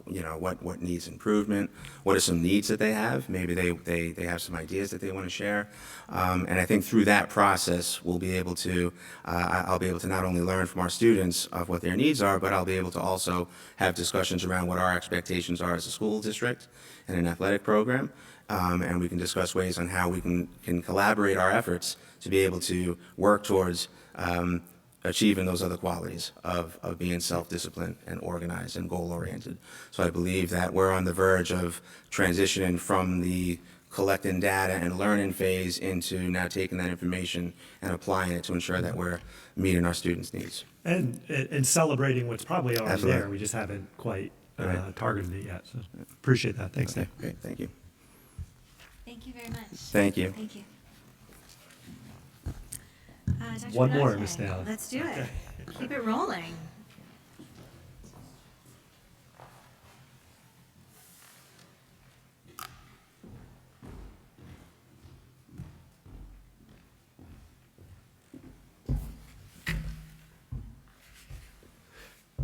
what needs improvement, what are some needs that they have. Maybe they have some ideas that they want to share. And I think through that process, I'll be able to not only learn from our students of what their needs are, but I'll be able to also have discussions around what our expectations are as a school district and an athletic program. And we can discuss ways on how we can collaborate our efforts to be able to work towards achieving those other qualities of being self-disciplined and organized and goal-oriented. So I believe that we're on the verge of transitioning from the collecting data and learning phase into now taking that information and applying it to ensure that we're meeting our students' needs. And celebrating what's probably already Absolutely. there. We just haven't quite Right. targeted it yet. So appreciate that. Thanks, Okay, Nick. great, thank you. Thank you very much. Thank you. Thank you. Dr. One more, Benante, Ms. Daly. Let's do it. Keep it rolling.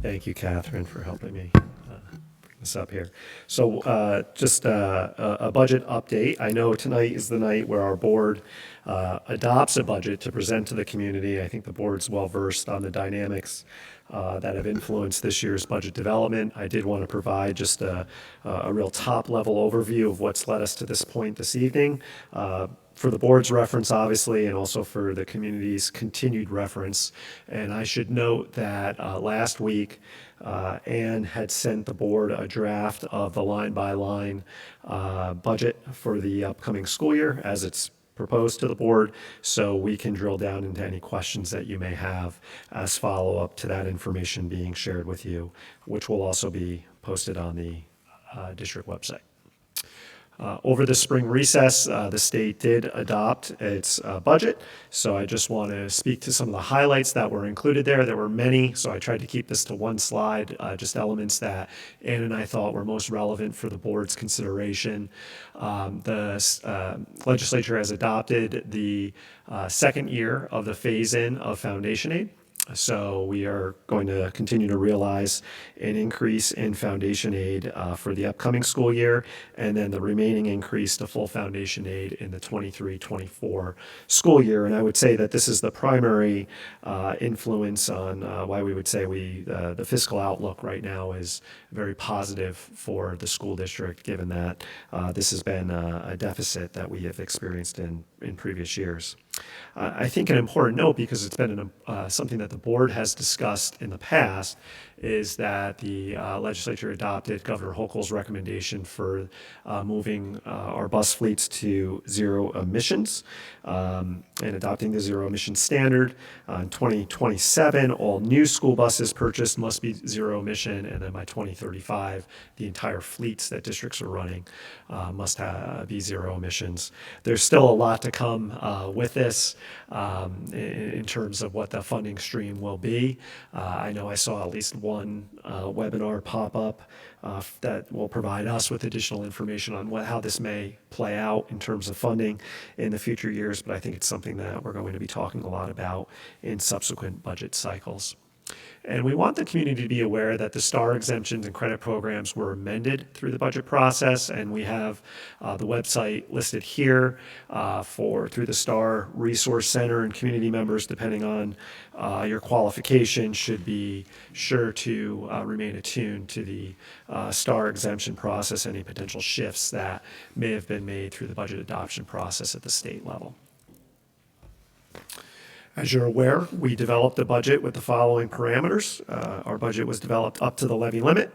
Thank you, Catherine, for helping me bring this up here. So just a budget update. I know tonight is the night where our board adopts a budget to present to the community. I think the board's well-versed on the dynamics that have influenced this year's budget development. I did want to provide just a real top-level overview of what's led us to this point this evening. For the board's reference, obviously, and also for the community's continued reference. And I should note that last week, Ann had sent the board a draft of the line-by-line budget for the upcoming school year as it's proposed to the board, so we can drill down into any questions that you may have as follow-up to that information being shared with you, which will also be posted on the district website. Over the spring recess, the state did adopt its budget, so I just want to speak to some of the highlights that were included there. There were many, so I tried to keep this to one slide, just elements that Ann and I thought were most relevant for the board's consideration. The legislature has adopted the second year of the phase-in of foundation aid. So we are going to continue to realize an increase in foundation aid for the upcoming school year, and then the remaining increase to full foundation aid in the 23-24 school year. And I would say that this is the primary influence on why we would say the fiscal outlook right now is very positive for the school district, given that this has been a deficit that we have experienced in previous years. I think an important note, because it's been something that the board has discussed in the past, is that the legislature adopted Governor Hochul's recommendation for moving our bus fleets to zero emissions and adopting the zero emission standard. In 2027, all new school buses purchased must be zero emission, and then by 2035, the entire fleets that districts are running must be zero emissions. There's still a lot to come with this in terms of what the funding stream will be. I know I saw at least one webinar pop up that will provide us with additional information on how this may play out in terms of funding in the future years, but I think it's something that we're going to be talking a lot about in subsequent budget cycles. And we want the community to be aware that the STAR exemptions and credit programs were amended through the budget process, and we have the website listed here through the STAR Resource Center, and community members, depending on your qualification, should be sure to remain attuned to the STAR exemption process, any potential shifts that may have been made through the budget adoption process at the state level. As you're aware, we developed a budget with the following parameters. Our budget was developed up to the levy limit.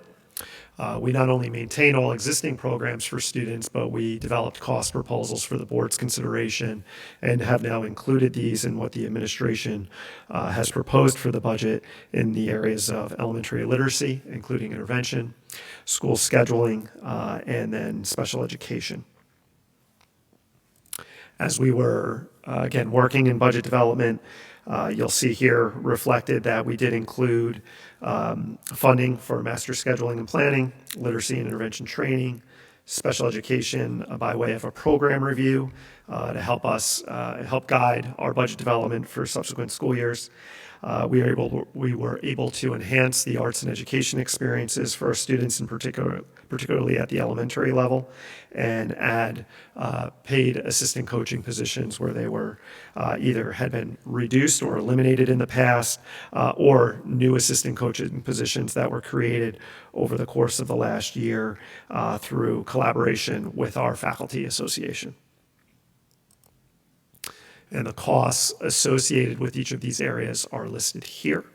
We not only maintain all existing programs for students, but we developed cost proposals for the board's consideration and have now included these in what the administration has proposed for the budget in the areas of elementary literacy, including intervention, school scheduling, and then special education. As we were, again, working in budget development, you'll see here reflected that we did include funding for master scheduling and planning, literacy and intervention training, special education by way of a program review to help us help guide our budget development for subsequent school years. We were able to enhance the arts and education experiences for our students, in particularly at the elementary level, and add paid assistant coaching positions where they were either had been reduced or eliminated in the past, or new assistant coaching positions that were created over the course of the last year through collaboration with our faculty association. And the costs associated with each of these areas are listed here.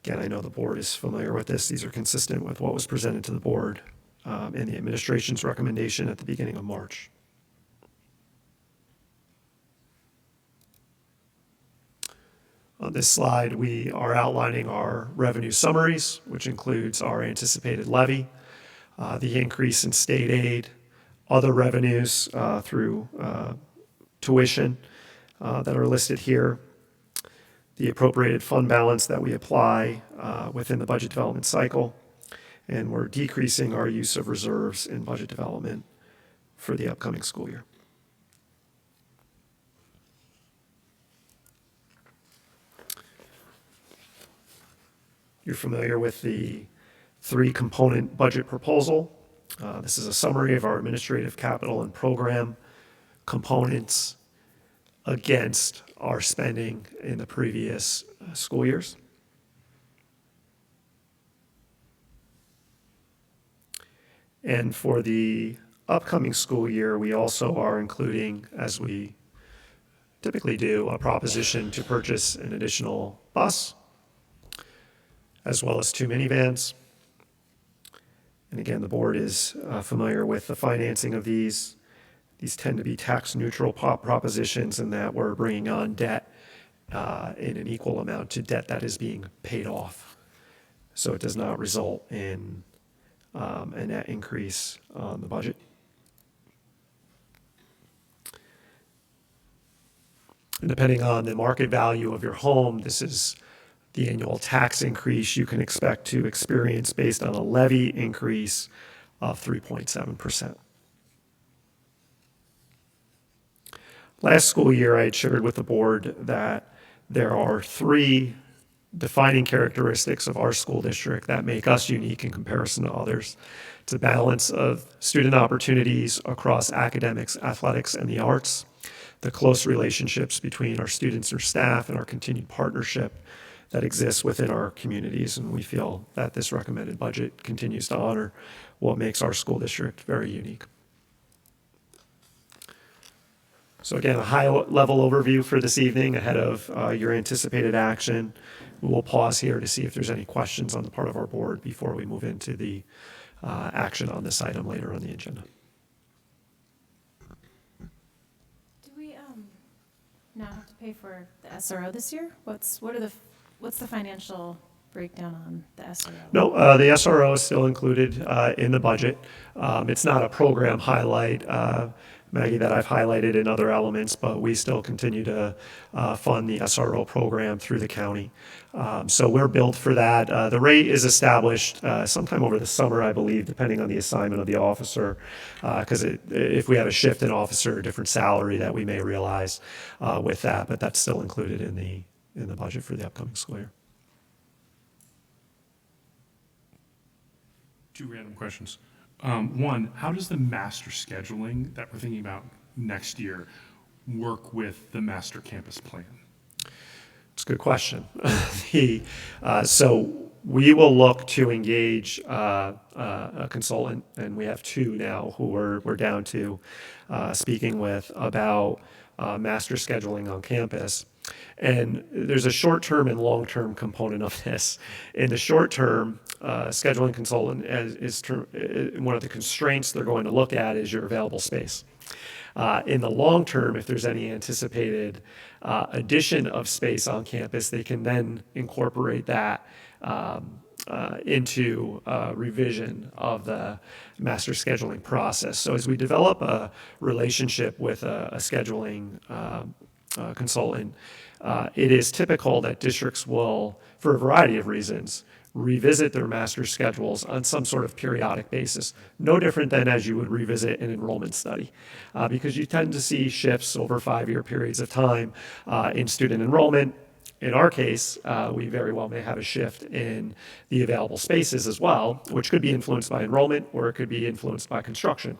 Again, I know the board is familiar with this. These are consistent with what was presented to the board in the administration's recommendation at the beginning of March. On this slide, we are outlining our revenue summaries, which includes our anticipated levy, the increase in state aid, other revenues through tuition that are listed here, the appropriated fund balance that we apply within the budget development cycle, and we're decreasing our use of reserves in budget development for the upcoming school year. You're familiar with the three-component budget proposal. This is a summary of our administrative capital and program components against our spending in the previous school years. And for the upcoming school year, we also are including, as we typically do, a proposition to purchase an additional bus, as well as 2 minivans. And again, the board is familiar with the financing of these. These tend to be tax neutral propositions in that we're bringing on debt in an equal amount to debt that is being paid off. So it does not result in a net increase on the budget. And depending on the market value of your home, this is the annual tax increase you can expect to experience based on a levy increase of 3.7%. Last school year, I had shared with the board that there are 3 defining characteristics of our school district that make us unique in comparison to others. It's a balance of student opportunities across academics, athletics, and the arts, the close relationships between our students and staff, and our continued partnership that exists within our communities. And we feel that this recommended budget continues to honor what makes our school district very unique. So again, a high-level overview for this evening ahead of your anticipated action. We will pause here to see if there's any questions on the part of our board before we move into the action on this item later on the agenda. Do we now have to pay for the SRO this year? What's the financial breakdown on the SRO? No, the SRO is still included in the budget. It's not a program highlight, Maggie, that I've highlighted in other elements, but we still continue to fund the SRO program through the county. So we're billed for that. The rate is established sometime over the summer, I believe, depending on the assignment of the officer, because if we have a shift in officer, a different salary that we may realize with that, but that's still included in the budget for the upcoming school year. 2 random questions. One, how does the master scheduling that we're thinking about next year work with the master campus plan? It's a good question. So we will look to engage a consultant, and we have 2 now who we're down to speaking with about master scheduling on campus. And there's a short-term and long-term component of this. In the short term, scheduling consultant is one of the constraints they're going to look at is your available space. In the long term, if there's any anticipated addition of space on campus, they can then incorporate that into revision of the master scheduling process. So as we develop a relationship with a scheduling consultant, it is typical that districts will, for a variety of reasons, revisit their master schedules on some sort of periodic basis, no different than as you would revisit an enrollment study, because you tend to see shifts over 5-year periods of time in student enrollment. In our case, we very well may have a shift in the available spaces as well, which could be influenced by enrollment or it could be influenced by construction.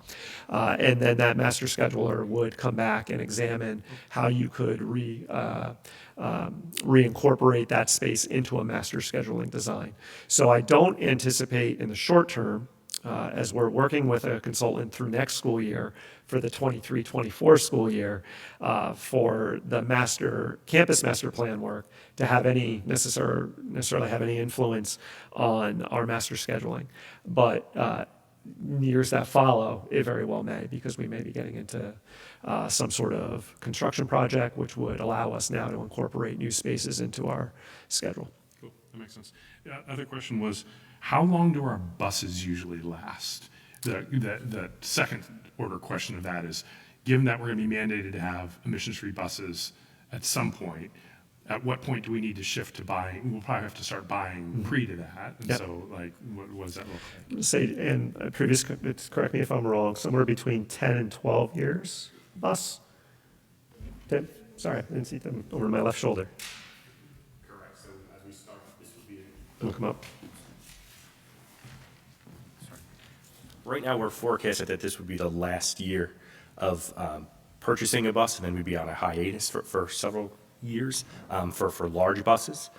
And then that master scheduler would come back and examine how you could reincorporate that space into a master scheduling design. So I don't anticipate in the short term, as we're working with a consultant through next school year for the 23-24 school year, for the campus master plan work to have any necessarily have any influence on our master scheduling. But years that follow, it very well may, because we may be getting into some sort of construction project, which would allow us now to incorporate new spaces into our schedule. Cool, that makes sense. Other question was, how long do our buses usually last? The second order question of that is, given that we're going to be mandated to have emissions-free buses at some point, at what point do we need to shift to buying? We'll probably have to start buying pre to that. And Yep. so, like, what does that look like? Say, and correct me if I'm wrong, somewhere between 10 and 12 years bus? Tim, sorry, I didn't see them over my left shoulder. Correct. So as we start, this would be. Look them up. Right now, we're forecasted that this would be the last year of purchasing a bus, and then we'd be on a hiatus for several years for large buses.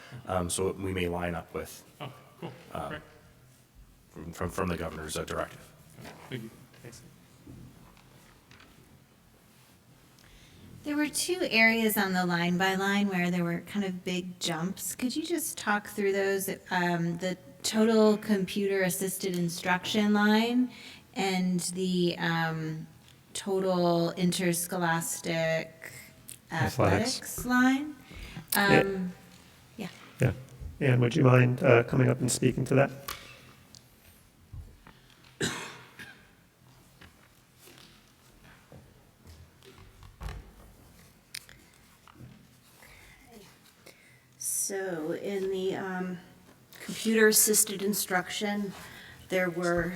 So we may line up with Oh, cool. Great. from the governor's directive. Thank you. There were 2 areas on the line by line where there were kind of big jumps. Could you just talk through those? The total computer assisted instruction line and the total interscholastic athletics line? Yeah. Yeah. Ann, would you mind coming up and speaking to that? So in the computer-assisted instruction, there were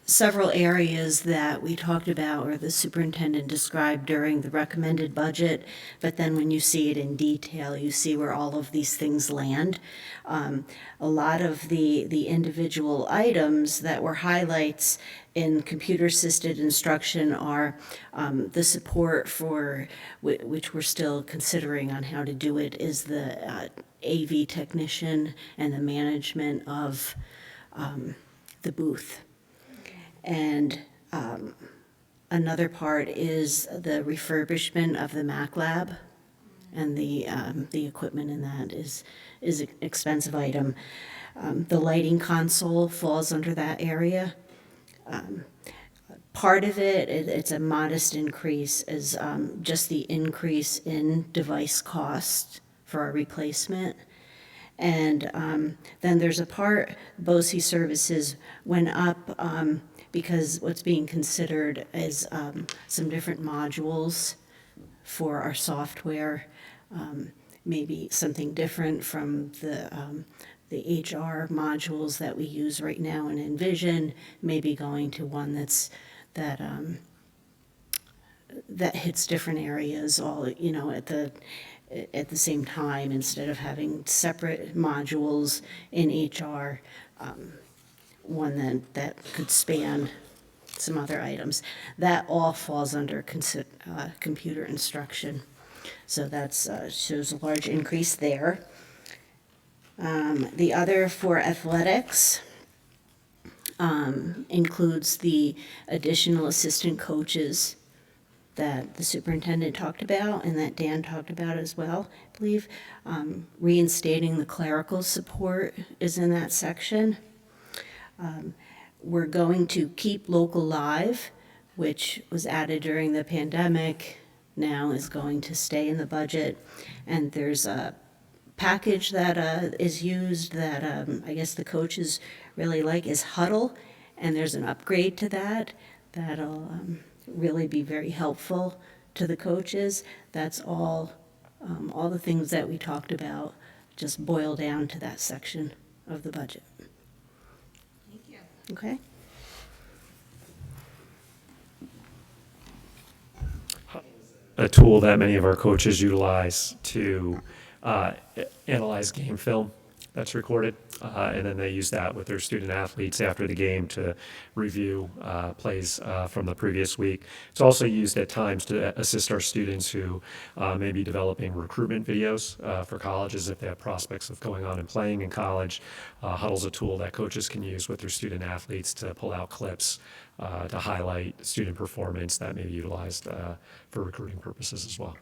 several areas that we talked about or the superintendent described during the recommended budget, but then when you see it in detail, you see where all of these things land. A lot of the individual items that were highlights in computer-assisted instruction are the support for, which we're still considering on how to do it, is the AV technician and the management of the booth. And another part is the refurbishment of the Mac lab, and the equipment in that is an expensive item. The lighting console falls under that area. Part of it's a modest increase, is just the increase in device cost for our replacement. And then there's a part, BOCES services went up because what's being considered is some different modules for our software, maybe something different from the HR modules that we use right now in Envision, maybe going to one that hits different areas all at the same time, instead of having separate modules in HR, one that could span some other items. That all falls under computer instruction. So that's shows a large increase there. The other for athletics includes the additional assistant coaches that the superintendent talked about and that Dan talked about as well, I believe. Reinstating the clerical support is in that section. We're going to keep local live, which was added during the pandemic, now is going to stay in the budget. And there's a package that is used that I guess the coaches really like, is Huddle, and there's an upgrade to that that'll really be very helpful to the coaches. That's all the things that we talked about just boil down to that section of the budget. Thank you. Okay? A tool that many of our coaches utilize to analyze game film that's recorded, and then they use that with their student athletes after the game to review plays from the previous week. It's also used at times to assist our students who may be developing recruitment videos for colleges if they have prospects of going on and playing in college. Huddle's a tool that coaches can use with their student athletes to pull out clips to highlight student performance that may be utilized for recruiting purposes as well.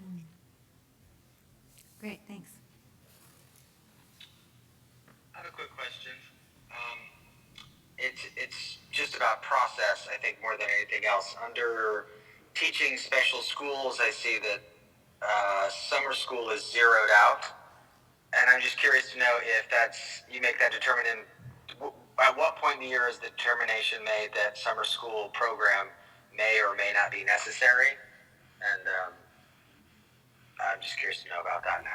Great, thanks. I have a quick question. It's just about process, I think, more than anything else. Under teaching special schools, I see that summer school is zeroed out, and I'm just curious to know if you make that determination. At what point in the year is the determination made that summer school program may or may not be necessary? And I'm just curious to know about that and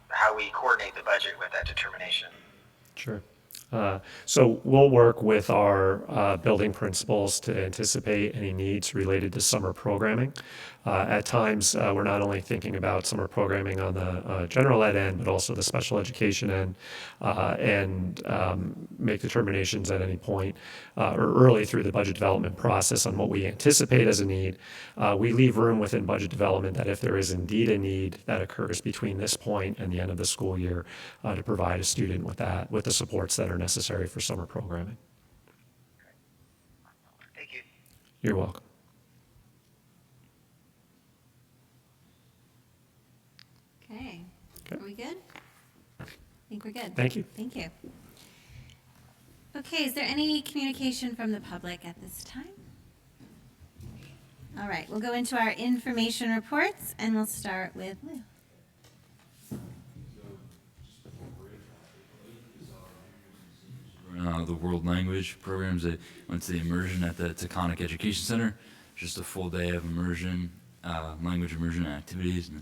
how we coordinate the budget with that determination. Sure. So we'll work with our building principals to anticipate any needs related to summer programming. At times, we're not only thinking about summer programming on the general ed end, but also the special education end, and make determinations at any point or early through the budget development process on what we anticipate as a need. We leave room within budget development that if there is indeed a need that occurs between this point and the end of the school year, to provide a student with the supports that are necessary for summer programming. Thank you. You're welcome. Okay. Okay. Are we good? I think we're good. Thank you. Thank you. Okay, is there any communication from the public at this time? All right, we'll go into our information reports, and we'll start with Lou. The world language programs. I went to the immersion at the Taconic Education Center. Just a full day of immersion, language immersion activities. And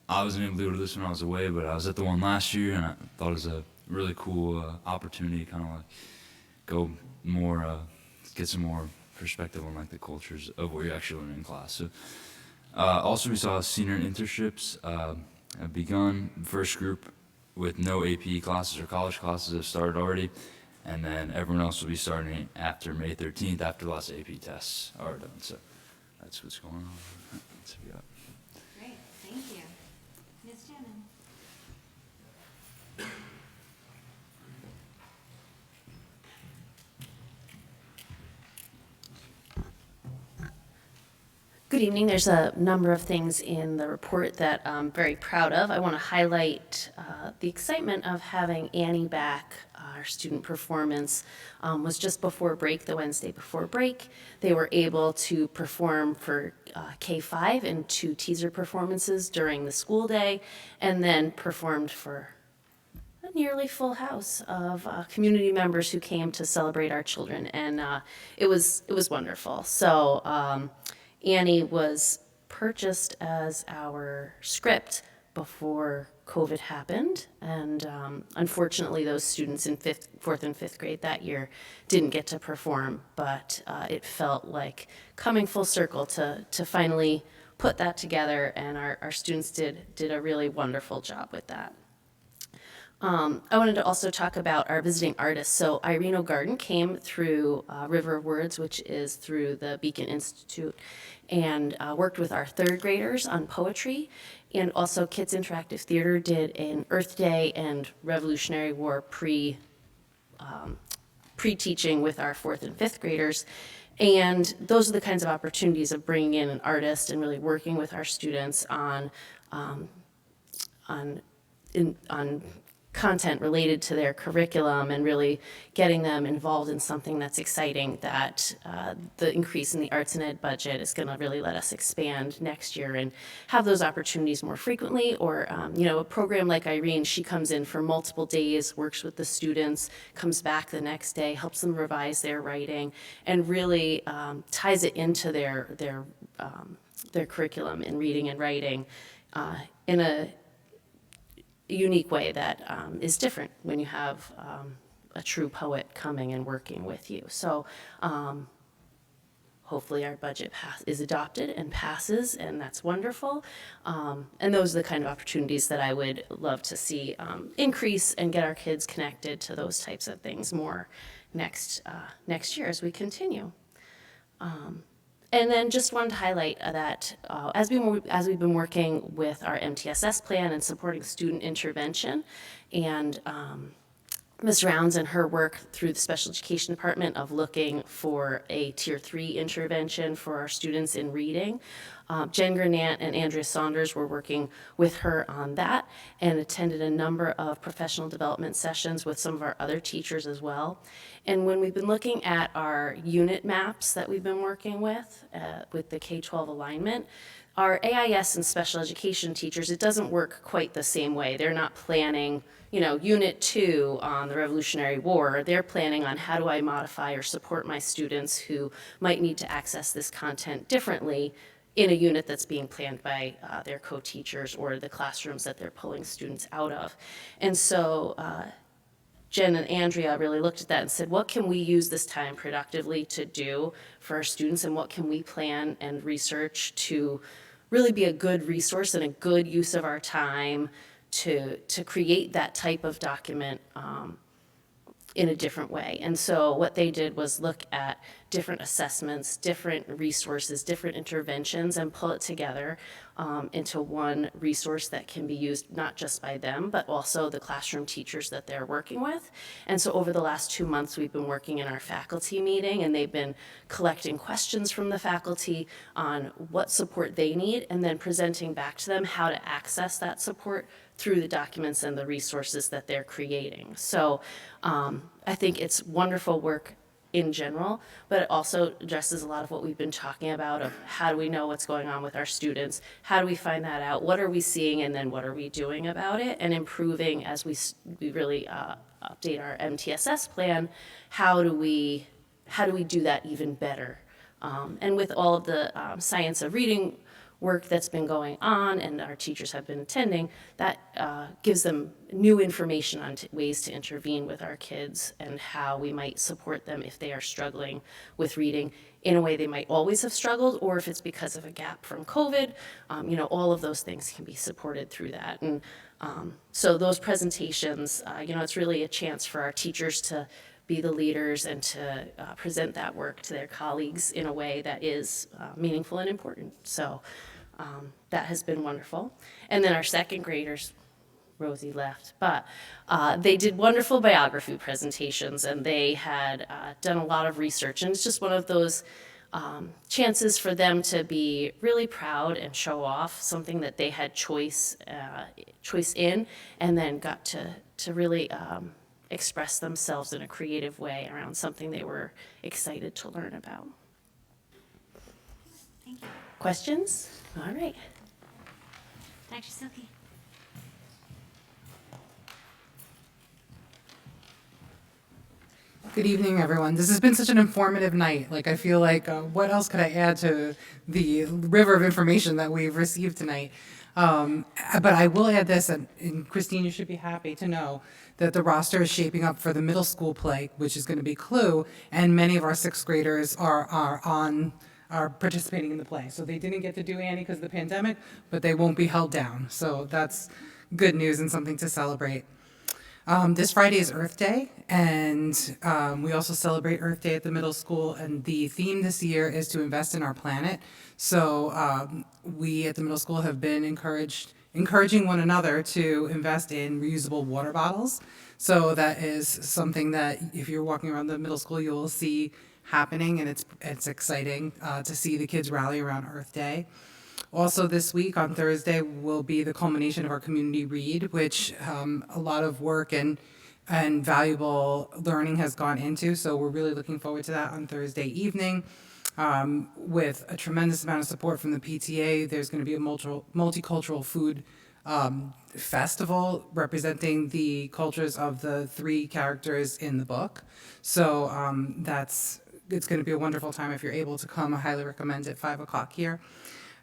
I wasn't able to go to this when I was away, but I was at the one last year, and I thought it was a really cool opportunity, kind of like go more, get some more perspective on like the cultures of what you're actually learning in class. So also we saw senior internships have begun. First group with no AP classes or college classes have started already, and then everyone else will be starting after May 13th, after the last AP tests are done. So that's what's going on. That's what we got. Great, thank you. Ms. Shannon. Good evening. There's a number of things in the report that I'm very proud of. I want to highlight the excitement of having Annie back. Our student performance was just before break, the Wednesday before break. They were able to perform for K-5 in 2 teaser performances during the school day, and then performed for a nearly full house of community members who came to celebrate our children, and it was wonderful. So Annie was purchased as our script before COVID happened, and unfortunately those students in 4th and 5th grade that year didn't get to perform, but it felt like coming full circle to finally put that together, and our students did a really wonderful job with that. I wanted to also talk about our visiting artists. So Irene O'Garden came through River of Words, which is through the Beacon Institute, and worked with our 3rd graders on poetry. And also Kids Interactive Theater did an Earth Day and Revolutionary War pre-teaching with our 4th and 5th graders. And those are the kinds of opportunities of bringing in an artist and really working with our students on content related to their curriculum and really getting them involved in something that's exciting, that the increase in the arts and ed budget is going to really let us expand next year and have those opportunities more frequently. Or, a program like Irene, she comes in for multiple days, works with the students, comes back the next day, helps them revise their writing, and really ties it into their unique way that is different when you have a true poet coming and working with you. So hopefully our budget is adopted and passes, and that's wonderful. And those are the kind of opportunities that I would love to see increase and get our kids connected to those types of things more next year as we continue. And then just wanted to highlight that as we've been working with our MTSS plan and supporting student intervention, and Ms. Rounds and her work through the special education department of looking for a tier 3 intervention for our students in reading. Jen Granant and Andrea Saunders were working with her on that and attended a number of professional development sessions with some of our other teachers as well. And when we've been looking at our unit maps that we've been working with the K-12 alignment, our AIS and special education teachers, it doesn't work quite the same way. They're not planning, Unit 2 on the Revolutionary War. They're planning on how do I modify or support my students who might need to access this content differently in a unit that's being planned by their co-teachers or the classrooms that they're pulling students out of. And so Jen and Andrea really looked at that and said, what can we use this time productively to do for our students, and what can we plan and research to really be a good resource and a good use of our time to create that type of document in a different way. And so what they did was look at different assessments, different resources, different interventions, and pull it together into one resource that can be used not just by them, but also the classroom teachers that they're working with. And so over the last 2 months, we've been working in our faculty meeting, and they've been collecting questions from the faculty on what support they need, and then presenting back to them how to access that support through the documents and the resources that they're creating. So I think it's wonderful work in general, but it also addresses a lot of what we've been talking about of how do we know what's going on with our students, how do we find that out, what are we seeing, and then what are we doing about it, and improving as we really update our MTSS plan, how do we do that even better? And with all of the science of reading work that's been going on and our teachers have been attending, that gives them new information on ways to intervene with our kids and how we might support them if they are struggling with reading in a way they might always have struggled, or if it's because of a gap from COVID. All of those things can be supported through that. And so those presentations, it's really a chance for our teachers to be the leaders and to present that work to their colleagues in a way that is meaningful and important. So that has been wonderful. And then our second graders, Rosie left, but they did wonderful biography presentations, and they had done a lot of research. And it's just one of those chances for them to be really proud and show off something that they had choice in, and then got to really express themselves in a creative way around something they were excited to learn about. Thank you. Questions? All right. Dr. Silky. Good evening, everyone. This has been such an informative night. I feel like, what else could I add to the river of information that we've received tonight? But I will add this, and Christine, you should be happy to know that the roster is shaping up for the middle school play, which is going to be Clue, and many of our sixth graders are participating in the play. So they didn't get to do Annie because of the pandemic, but they won't be held down. So that's good news and something to celebrate. This Friday is Earth Day, and we also celebrate Earth Day at the middle school, and the theme this year is to invest in our planet. So we at the middle school have been encouraging one another to invest in reusable water bottles. So that is something that if you're walking around the middle school, you will see happening, and it's exciting to see the kids rally around Earth Day. Also this week on Thursday will be the culmination of our community read, which a lot of work and valuable learning has gone into. So we're really looking forward to that on Thursday evening. With a tremendous amount of support from the PTA, there's going to be a multicultural food festival representing the cultures of the 3 characters in the book. So it's going to be a wonderful time if you're able to come. I highly recommend it, 5 o'clock here.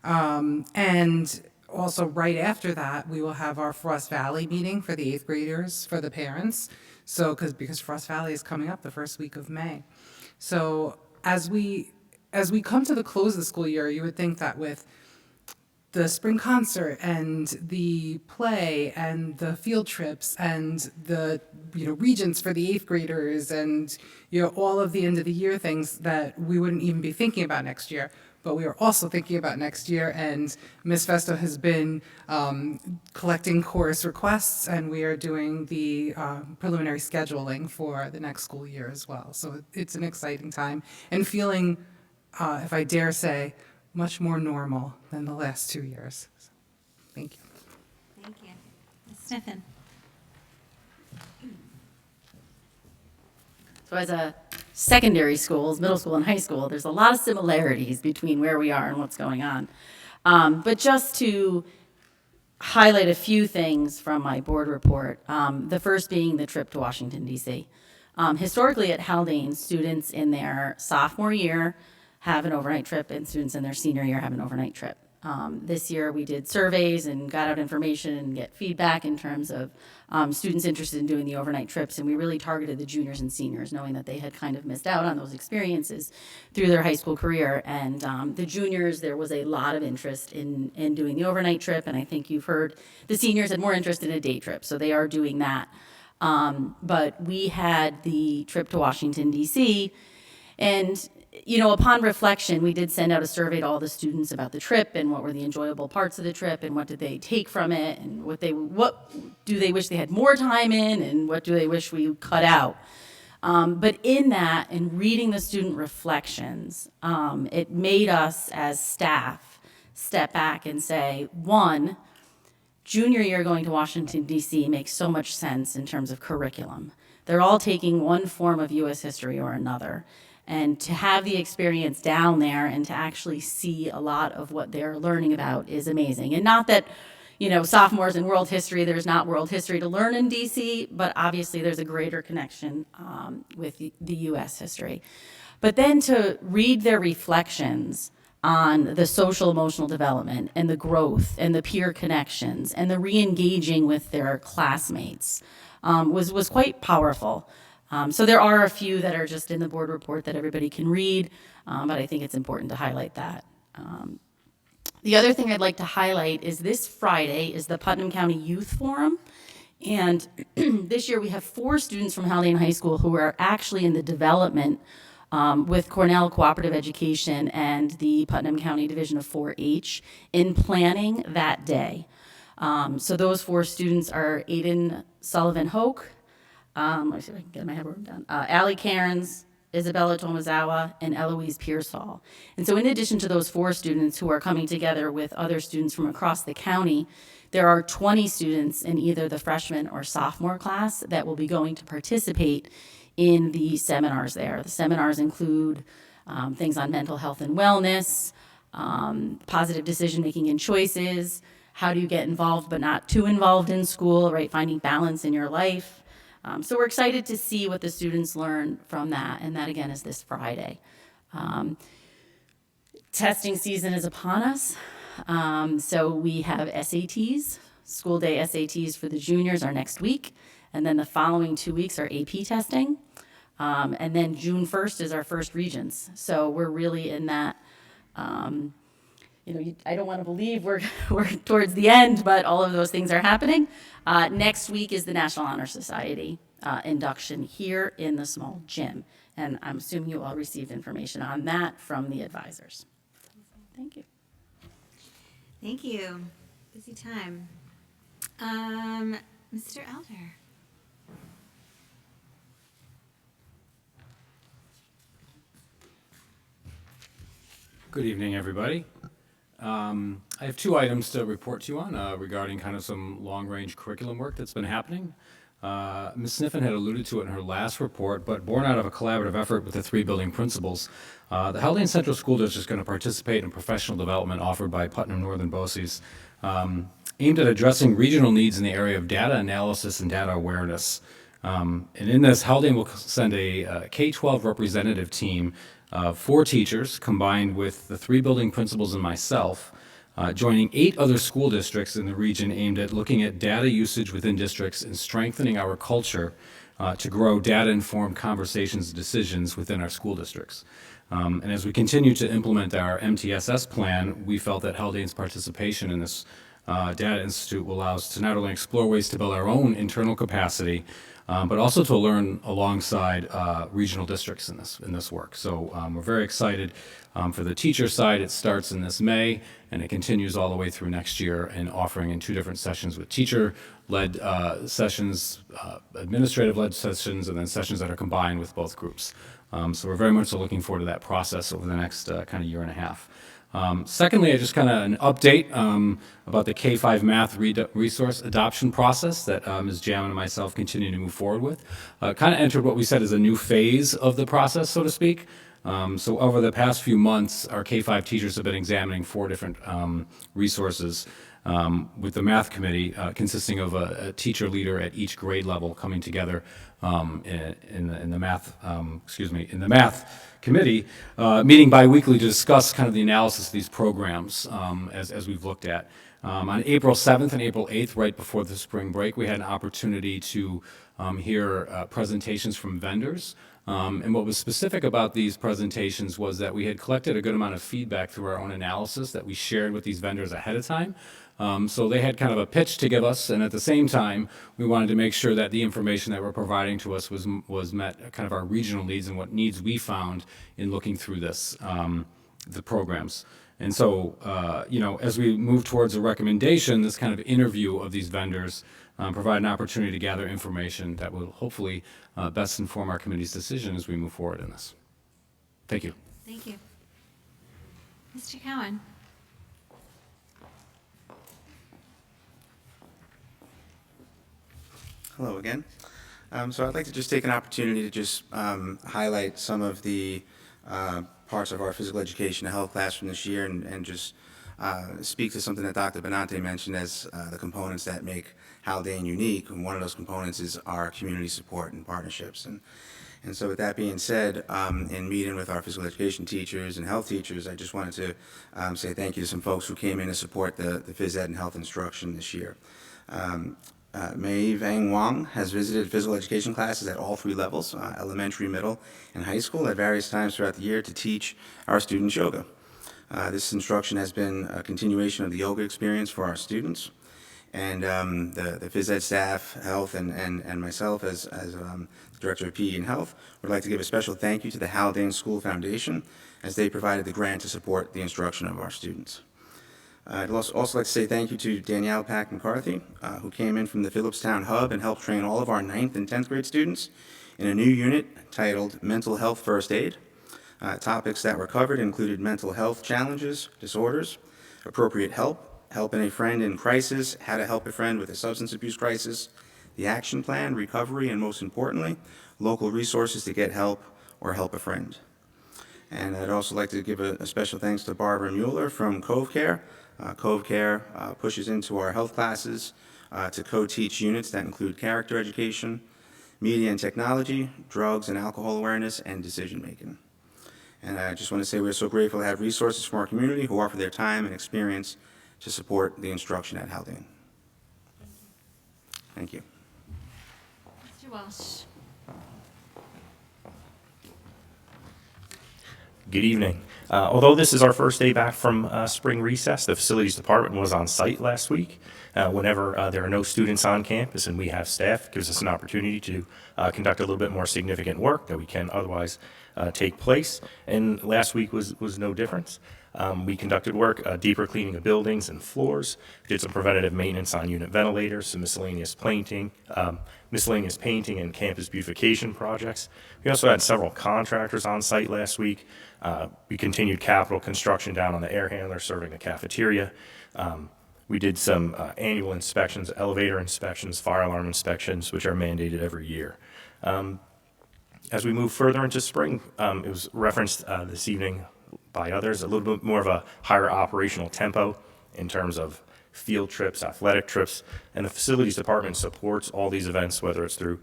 And Also, right after that, we will have our Frost Valley meeting for the 8th graders, for the parents. So, because Frost Valley is coming up the first week of May. So as we come to the close of the school year, you would think that with the spring concert and the play and the field trips and the regents for the 8th graders and all of the end of the year things, that we wouldn't even be thinking about next year. But we are also thinking about next year, and Ms. Festo has been collecting course requests, and we are doing the preliminary scheduling for the next school year as well. So it's an exciting time, and feeling, if I dare say, much more normal than the last 2 years. So, thank you. Thank you. Ms. Sniffen. So as a secondary schools, middle school and high school, there's a lot of similarities between where we are and what's going on. But just to highlight a few things from my board report, the first being the trip to Washington, D.C. Historically at Haldane, students in their sophomore year have an overnight trip, and students in their senior year have an overnight trip. This year we did surveys and got out information and get feedback in terms of students interested in doing the overnight trips, and we really targeted the juniors and seniors, knowing that they had kind of missed out on those experiences through their high school career. And the juniors, there was a lot of interest in doing the overnight trip, and I think you've heard the seniors had more interest in a day trip, so they are doing that. But we had the trip to Washington, D.C., and upon reflection, we did send out a survey to all the students about the trip and what were the enjoyable parts of the trip and what did they take from it and what do they wish they had more time in and what do they wish we cut out. But in that, in reading the student reflections, it made us as staff step back and say, one, junior year going to Washington, D.C. makes so much sense in terms of curriculum. They're all taking one form of U.S. history or another. And to have the experience down there and to actually see a lot of what they're learning about is amazing. And not that, sophomores in world history, there's not world history to learn in DC, but obviously there's a greater connection with the US history. But then to read their reflections on the social emotional development and the growth and the peer connections and the re-engaging with their classmates was quite powerful. So there are a few that are just in the board report that everybody can read, but I think it's important to highlight that. The other thing I'd like to highlight is this Friday is the Putnam County Youth Forum, and this year we have 4 students from Haldane High School who are actually in the development with Cornell Cooperative Education and the Putnam County Division of 4-H in planning that day. So those 4 students are Aiden Sullivan-Hoke, let me see if I can get my head written down. Allie Cairns, Isabella Tomazawa, and Eloise Pearsall. And so in addition to those 4 students who are coming together with other students from across the county, there are 20 students in either the freshman or sophomore class that will be going to participate in the seminars there. The seminars include things on mental health and wellness, positive decision-making and choices, how do you get involved but not too involved in school, right? Finding balance in your life. So we're excited to see what the students learn from that, and that again is this Friday. Testing season is upon us, so we have SATs, school day SATs for the juniors are next week, and then the following 2 weeks are AP testing, and then June 1st is our first Regents. So we're really in that, I don't want to believe we're towards the end, but all of those things are happening. Next week is the National Honor Society induction here in the small gym. And I'm assuming you all received information on that from the advisors. Thank you. Thank you. Busy time. Mr. Elder. Good evening, everybody. I have 2 items to report to you on regarding kind of some long-range curriculum work that's been happening. Ms. Sniffen had alluded to it in her last report, but born out of a collaborative effort with the 3 building principals, the Haldane Central School District is going to participate in professional development offered by Putnam Northern BOCES, aimed at addressing regional needs in the area of data analysis and data awareness. And in this, Haldane will send a K-12 representative team of 4 teachers, combined with the 3 building principals and myself, joining 8 other school districts in the region aimed at looking at data usage within districts and strengthening our culture to grow data-informed conversations and decisions within our school districts. And as we continue to implement our MTSS plan, we felt that Haldane's participation in this Data Institute will allow us to not only explore ways to build our own internal capacity, but also to learn alongside regional districts in this work. So we're very excited. For the teacher side, it starts in this May, and it continues all the way through next year, and offering in 2 different sessions with teacher-led sessions, administrative-led sessions, and then sessions that are combined with both groups. So we're very much looking forward to that process over the next kind of year and a half. Secondly, I just kind of an update about the K-5 math resource adoption process that Ms. Jamin and myself continue to move forward with. Kind of entered what we said is a new phase of the process, so to speak. So over the past few months, our K-5 teachers have been examining 4 different resources with the math committee consisting of a teacher leader at each grade level coming together in the math committee, meeting biweekly to discuss kind of the analysis of these programs as we've looked at. On April 7th and April 8th, right before the spring break, we had an opportunity to hear presentations from vendors. And what was specific about these presentations was that we had collected a good amount of feedback through our own analysis that we shared with these vendors ahead of time. So they had kind of a pitch to give us, and at the same time, we wanted to make sure that the information that we're providing to us was met kind of our regional needs and what needs we found in looking through this, the programs. And so, you know, as we move towards a recommendation, this kind of interview of these vendors provide an opportunity to gather information that will hopefully best inform our committee's decision as we move forward in this. Thank you. Thank you. Mr. Cowan. Hello again. So I'd like to just take an opportunity to just highlight some of the parts of our physical education and health class from this year and just speak to something that Dr. Benante mentioned as the components that make Haldane unique, and one of those components is our community support and partnerships. And so with that being said, in meeting with our physical education teachers and health teachers, I just wanted to say thank you to some folks who came in to support the phys ed and health instruction this year. Mei Vang Wang has visited physical education classes at all 3 levels, elementary, middle, and high school at various times throughout the year to teach our students yoga. This instruction has been a continuation of the yoga experience for our students. And the phys ed staff, health, and myself as the Director of PE and Health would like to give a special thank you to the Haldane School Foundation as they provided the grant to support the instruction of our students. I'd also like to say thank you to Danielle Pack McCarthy, who came in from the Phillipstown Hub and helped train all of our 9th and 10th grade students in a new unit titled Mental Health First Aid. Topics that were covered included mental health challenges, disorders, appropriate help, helping a friend in crisis, how to help a friend with a substance abuse crisis, the action plan, recovery, and most importantly, local resources to get help or help a friend. And I'd also like to give a special thanks to Barbara Mueller from Cove Care. Cove Care pushes into our health classes to co-teach units that include character education, media and technology, drugs and alcohol awareness, and decision making. And I just want to say we're so grateful to have resources from our community who offer their time and experience to support the instruction at Haldane. Thank you. Mr. Walsh. Good evening. Although this is our first day back from spring recess, the facilities department was on site last week. Whenever there are no students on campus and we have staff, it gives us an opportunity to conduct a little bit more significant work that we can otherwise take place. And last week was no difference. We conducted work, deeper cleaning of buildings and floors, did some preventative maintenance on unit ventilators, some miscellaneous painting and campus beautification projects. We also had several contractors on site last week. We continued capital construction down on the air handler serving the cafeteria. We did some annual inspections, elevator inspections, fire alarm inspections, which are mandated every year. As we move further into spring, it was referenced this evening by others, a little bit more of a higher operational tempo in terms of field trips, athletic trips, and the facilities department supports all these events, whether it's through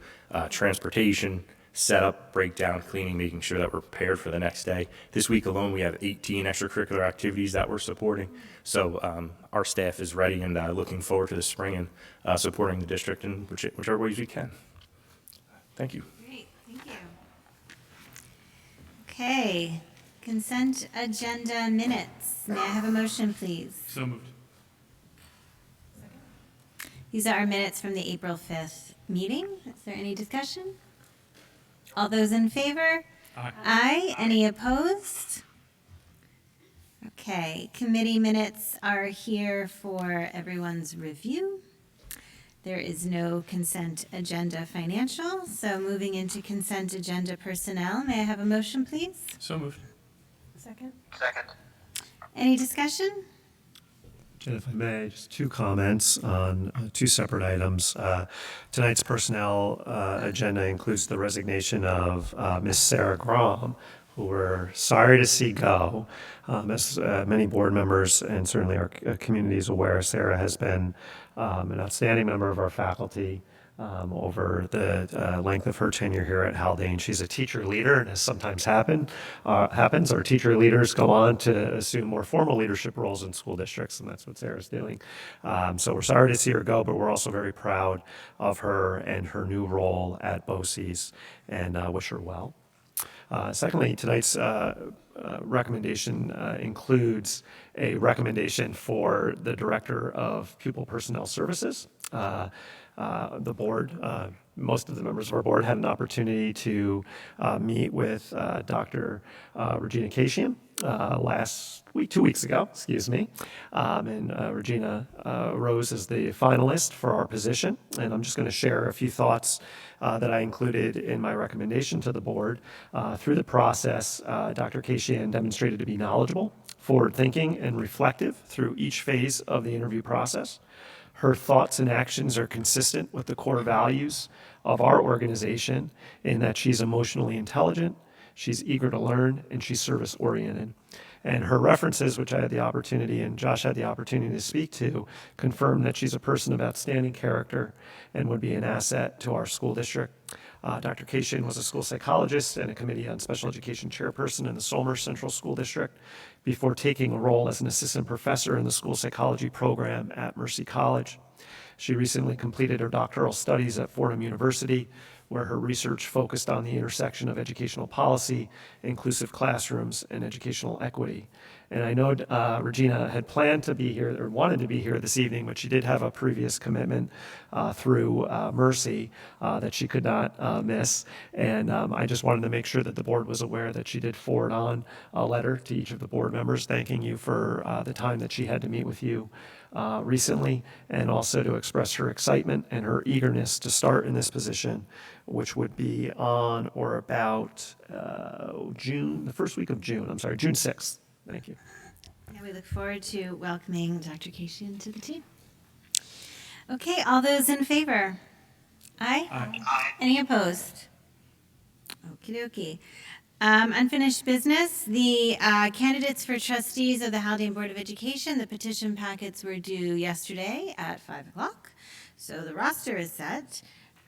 transportation, setup, breakdown, cleaning, making sure that we're prepared for the next day. This week alone, we have 18 extracurricular activities that we're supporting. So our staff is ready and looking forward to the spring and supporting the district in whichever ways we can. Thank you. Great, thank you. Okay, consent agenda minutes. May I have a motion, please? So moved. These are our minutes from the April 5th meeting. Is there any discussion? All those in favor? Aye. Aye. Any opposed? Okay, committee minutes are here for everyone's review. There is no consent agenda financial, so moving into consent agenda personnel. May I have a motion, please? So moved. Second? Second. Any discussion? Jen, if I may, just two comments on two separate items. Tonight's personnel agenda includes the resignation of Ms. Sarah Grom, who we're sorry to see go. As many board members and certainly our community is aware, Sarah has been an outstanding member of our faculty over the length of her tenure here at Haldane. She's a teacher leader, and as sometimes happens, our teacher leaders go on to assume more formal leadership roles in school districts, and that's what Sarah's doing. So we're sorry to see her go, but we're also very proud of her and her new role at BOCES, and wish her well. Secondly, tonight's recommendation includes a recommendation for the Director of Pupil Personnel Services. The board, most of the members of our board had an opportunity to meet with Dr. Regina Casian last week, 2 weeks ago, excuse me. And Regina rose as the finalist for our position. And I'm just going to share a few thoughts that I included in my recommendation to the board. Through the process, Dr. Casian demonstrated to be knowledgeable, forward-thinking, and reflective through each phase of the interview process. Her thoughts and actions are consistent with the core values of our organization in that she's emotionally intelligent, she's eager to learn, and she's service-oriented. And her references, which I had the opportunity and Josh had the opportunity to speak to, confirm that she's a person of outstanding character and would be an asset to our school district. Dr. Casian was a school psychologist and a committee on special education chairperson in the Haldane Central School District before taking a role as an assistant professor in the school psychology program at Mercy College. She recently completed her doctoral studies at Fordham University, where her research focused on the intersection of educational policy, inclusive classrooms, and educational equity. And I know Regina had planned to be here, or wanted to be here this evening, but she did have a previous commitment through Mercy that she could not miss. And I just wanted to make sure that the board was aware that she did forward on a letter to each of the board members thanking you for the time that she had to meet with you recently, and also to express her excitement and her eagerness to start in this position, which would be on or about June 6th. Thank you. Yeah, we look forward to welcoming Dr. Casian to the team. Okay, all those in favor? Aye? Aye. Any opposed? Okie dokie. Unfinished business, the candidates for trustees of the Haldane Board of Education, the petition packets were due yesterday at 5 o'clock. So the roster is set.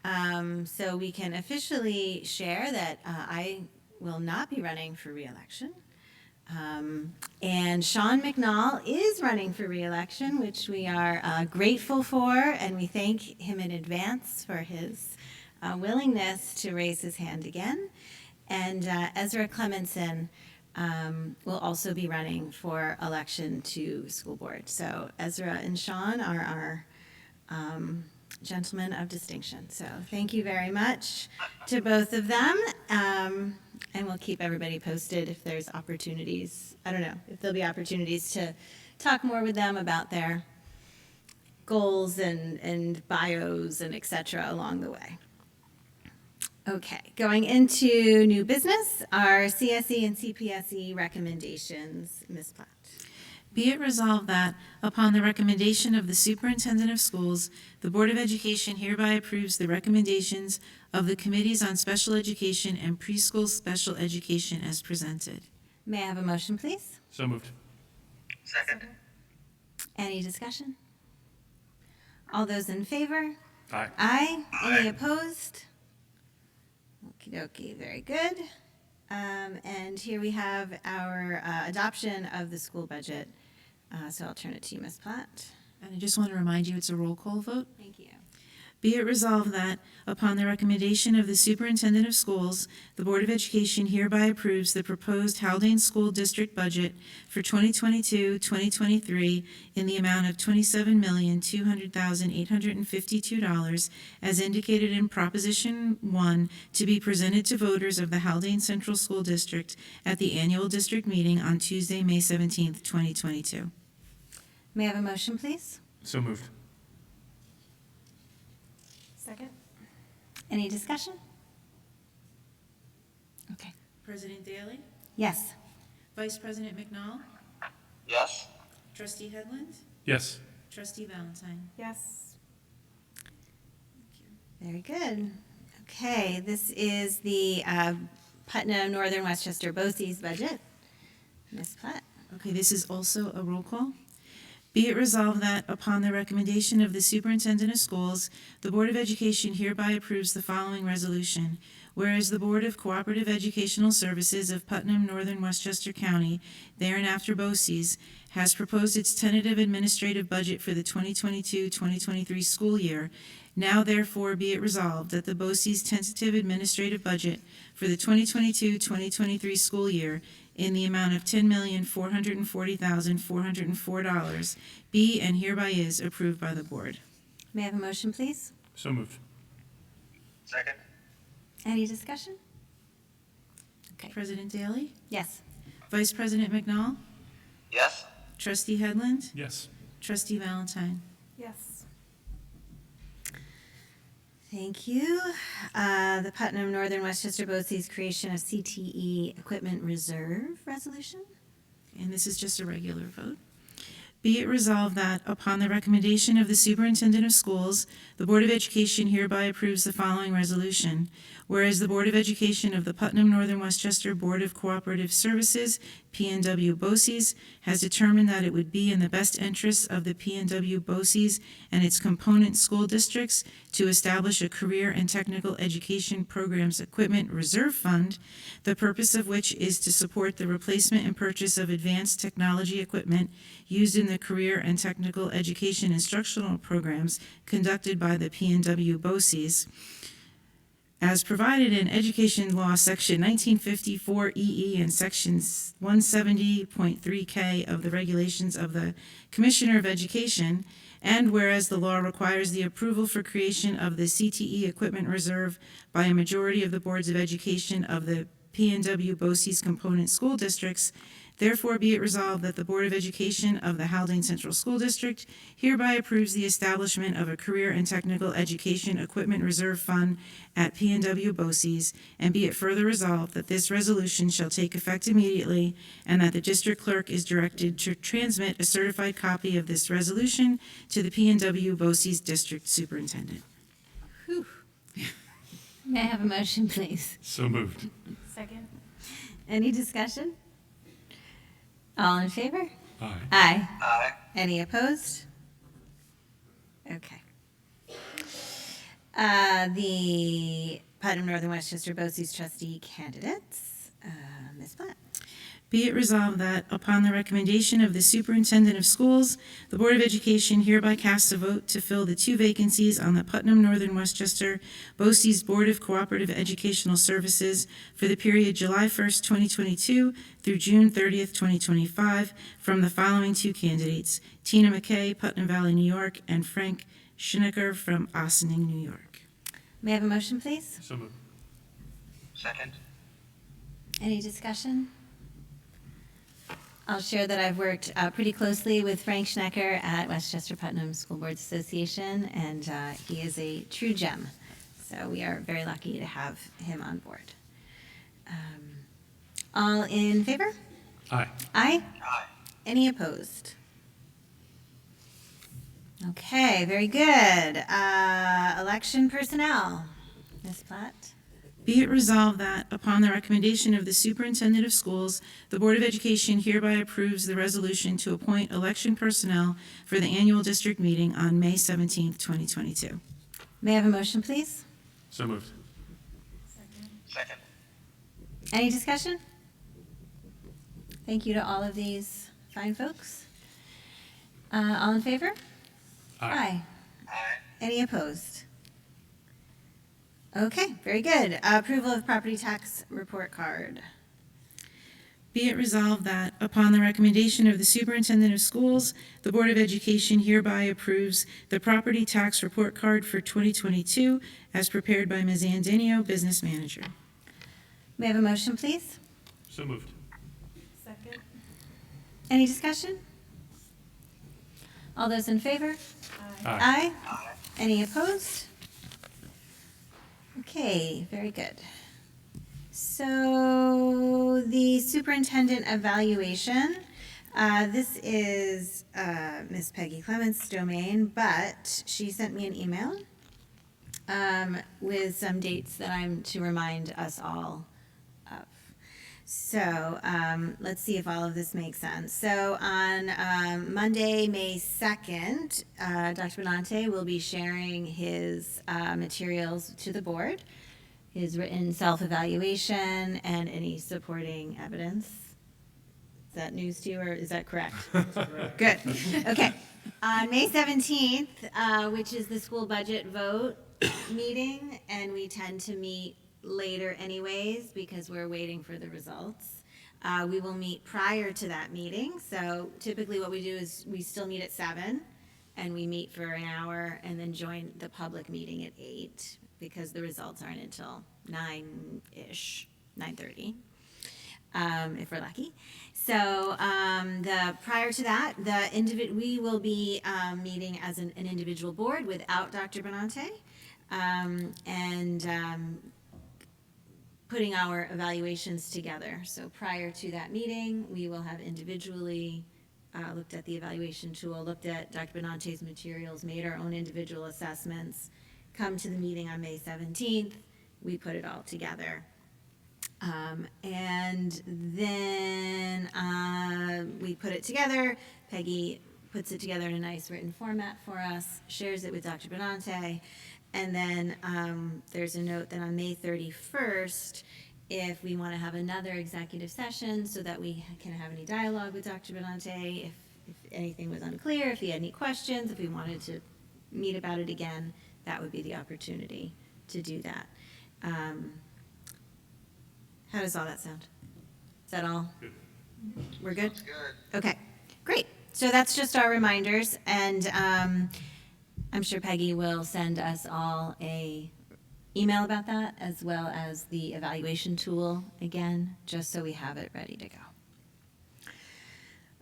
So we can officially share that I will not be running for re-election. And Sean McNall is running for re-election, which we are grateful for, and we thank him in advance for his willingness to raise his hand again. And Ezra Clemenson will also be running for election to school board. So Ezra and Sean are our gentlemen of distinction. So thank you very much to both of them. And we'll keep everybody posted if there's opportunities. I don't know if there'll be opportunities to talk more with them about their goals and bios and et cetera along the way. Okay, going into new business, our CSE and CPSE recommendations. Ms. Platt. Be it resolved that, upon the recommendation of the Superintendent of Schools, the Board of Education hereby approves the recommendations of the Committees on Special Education and Preschool Special Education as presented. May I have a motion, please? So moved. Second. Any discussion? All those in favor? Aye. Aye. Any opposed? Okie dokie, very good. And here we have our adoption of the school budget. So I'll turn it to you, Ms. Platt. And I just want to remind you, it's a roll call vote. Thank you. Be it resolved that, upon the recommendation of the Superintendent of Schools, the Board of Education hereby approves the proposed Haldane School District budget for 2022-2023 in the amount of $27,200,852 as indicated in Proposition 1 to be presented to voters of the Haldane Central School District at the annual district meeting on Tuesday, May 17th, 2022. May I have a motion, please? So moved. Second? Any discussion? Okay. President Daly? Yes. Vice President McNall? Yes? Trustee Headland? Yes. Trustee Valentine? Yes. Very good. Okay, this is the Putnam Northern Westchester BOCES budget. Ms. Platt. Okay, this is also a roll call. Be it resolved that, upon the recommendation of the Superintendent of Schools, the Board of Education hereby approves the following resolution. Whereas the Board of Cooperative Educational Services of Putnam, Northern Westchester County, thereinafter BOCES, has proposed its tentative administrative budget for the 2022-2023 school year, now therefore be it resolved that the BOCES tentative administrative budget for the 2022-2023 school year in the amount of $10,440,404 be and hereby is approved by the board. May I have a motion, please? So moved. Second? Any discussion? Okay. President Daly? Yes. Vice President McNall? Yes? Trustee Headland? Yes. Trustee Valentine? Yes. Thank you. The Putnam Northern Westchester BOCES creation of CTE Equipment Reserve Resolution. And this is just a regular vote. Be it resolved that, upon the recommendation of the Superintendent of Schools, the Board of Education hereby approves the following resolution. Whereas the Board of Education of the Putnam Northern Westchester Board of Cooperative Services, PNW BOCES, has determined that it would be in the best interests of the PNW BOCES and its component school districts to establish a career and technical education programs equipment reserve fund, the purpose of which is to support the replacement and purchase of advanced technology equipment used in the career and technical education instructional programs conducted by the PNW BOCES, as provided in Education Law, Section 1954 EE and Section 170.3K of the Regulations of the Commissioner of Education, and whereas the law requires the approval for creation of the CTE Equipment Reserve by a majority of the boards of education of the PNW BOCES component school districts, therefore be it resolved that the Board of Education of the Haldane Central School District hereby approves the establishment of a Career and Technical Education Equipment Reserve Fund at PNW BOCES, and be it further resolved that this resolution shall take effect immediately, and that the District Clerk is directed to transmit a certified copy of this resolution to the PNW BOCES District Superintendent. May I have a motion, please? So moved. Second? Any discussion? All in favor? Aye. Aye. Aye. Any opposed? Okay. The Putnam Northern Westchester BOCES trustee candidates, Ms. Platt. Be it resolved that, upon the recommendation of the Superintendent of Schools, the Board of Education hereby casts a vote to fill the 2 vacancies on the Putnam Northern Westchester BOCES Board of Cooperative Educational Services for the period July 1st, 2022 through June 30th, 2025, from the following 2 candidates: Tina McKay, Putnam Valley, New York, and Frank Schnecker from Ossining, New York. May I have a motion, please? So moved. Second? Any discussion? I'll share that I've worked pretty closely with Frank Schnecker at Westchester Putnam School Boards Association, and he is a true gem. So we are very lucky to have him on board. All in favor? Aye. Aye? Aye. Any opposed? Okay, very good. Election personnel. Ms. Platt? Be it resolved that, upon the recommendation of the Superintendent of Schools, the Board of Education hereby approves the resolution to appoint election personnel for the annual district meeting on May 17th, 2022. May I have a motion, please? So moved. Second. Any discussion? Thank you to all of these fine folks. All in favor? Aye. Aye. Any opposed? Okay, very good. Approval of property tax report card. Be it resolved that, upon the recommendation of the Superintendent of Schools, the Board of Education hereby approves the property tax report card for 2022 as prepared by Ms. Andinio, Business Manager. May I have a motion, please? So moved. Second. Any discussion? All those in favor? Aye. Any opposed? Okay, very good. So the superintendent evaluation, this is Miss Peggy Clements' domain, but she sent me an email with some dates that I'm to remind us all of. So let's see if all of this makes sense. So on Monday, May 2nd, Dr. Benante will be sharing his materials to the board, his written self-evaluation and any supporting evidence. Is that news to you, or is that correct? Good. Okay. On May 17th, which is the school budget vote meeting, and we tend to meet later anyways because we're waiting for the results. We will meet prior to that meeting. So typically what we do is we still meet at 7 and we meet for an hour and then join the public meeting at 8 because the results aren't until 9-ish, 9:30, if we're lucky. So prior to that, we will be meeting as an individual board without Dr. Benante and putting our evaluations together. So prior to that meeting, we will have individually looked at the evaluation tool, looked at Dr. Benante's materials, made our own individual assessments, come to the meeting on May 17th, we put it all together. And then we put it together. Peggy puts it together in a nice written format for us, shares it with Dr. Benante, and then there's a note that on May 31st, if we want to have another executive session so that we can have any dialogue with Dr. Benante, if anything was unclear, if he had any questions, if we wanted to meet about it again, that would be the opportunity to do that. How does all that sound? Is that all? Good. We're good? Sounds good. Okay, great. So that's just our reminders, and I'm sure Peggy will send us all a email about that, as well as the evaluation tool again, just so we have it ready to go.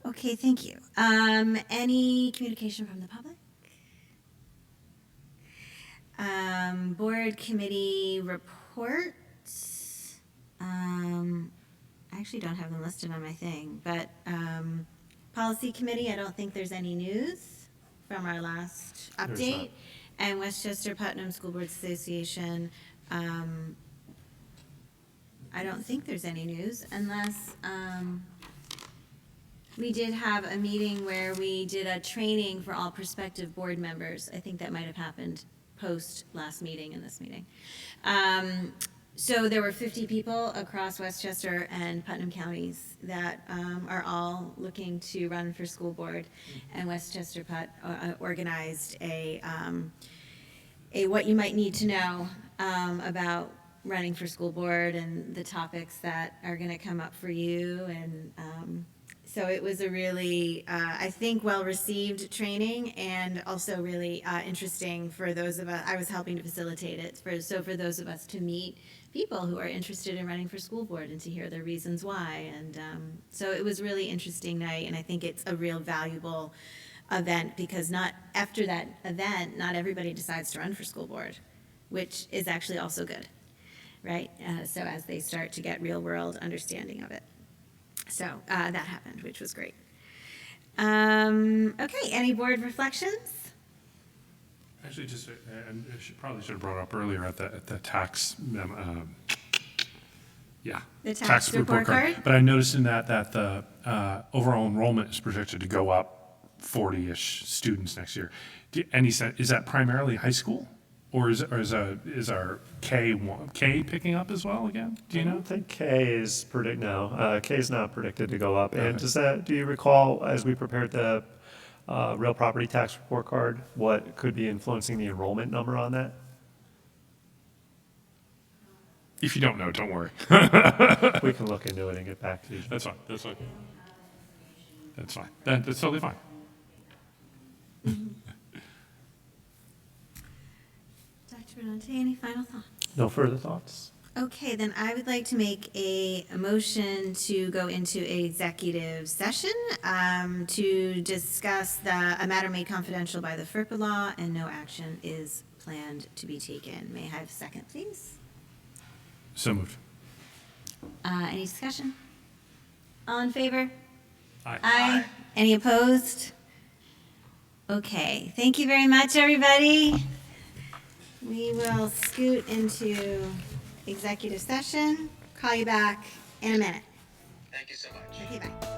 Okay, thank you. Any communication from the public? Board committee reports. I actually don't have them listed on my thing, but policy committee, I don't think there's any news from our last update. And Westchester Putnam School Boards Association, I don't think there's any news unless we did have a meeting where we did a training for all prospective board members. I think that might have happened post last meeting and this meeting. So there were 50 people across Westchester and Putnam counties that are all looking to run for school board. And Westchester organized a what you might need to know about running for school board and the topics that are going to come up for you. And so it was a really, I think, well-received training, and also really interesting for those of us. I was helping to facilitate it. For those of us to meet people who are interested in running for school board and to hear their reasons why. And so it was a really interesting night, and I think it's a real valuable event because after that event, not everybody decides to run for school board, which is actually also good, right? So as they start to get real-world understanding of it. So that happened, which was great. Okay, any board reflections? Actually, just, and I probably should have brought it up earlier at the tax, The tax report card? But I noticed in that the overall enrollment is projected to go up 40-ish students next year. Any sense, is that primarily high school? Or is our K picking up as well again? Do you I know? don't think K is K is not predicted to go up. And do you recall, as we prepared the real property tax report card, what could be influencing the enrollment number on that? If you don't know, don't worry. We can look into it and get back to you. That's fine. That's fine. That's fine. That's totally fine. Dr. Benante, any final thoughts? No further thoughts? Okay, then I would like to make a motion to go into executive session to discuss a matter made confidential by the FERPA law, and no action is planned to be taken. May I have a second, please? So moved. Any discussion? All in favor? Aye. Aye. Any opposed? Okay, thank you very much, everybody. We will scoot into executive session. Call you back in a minute. Thank you so much. Okay, bye.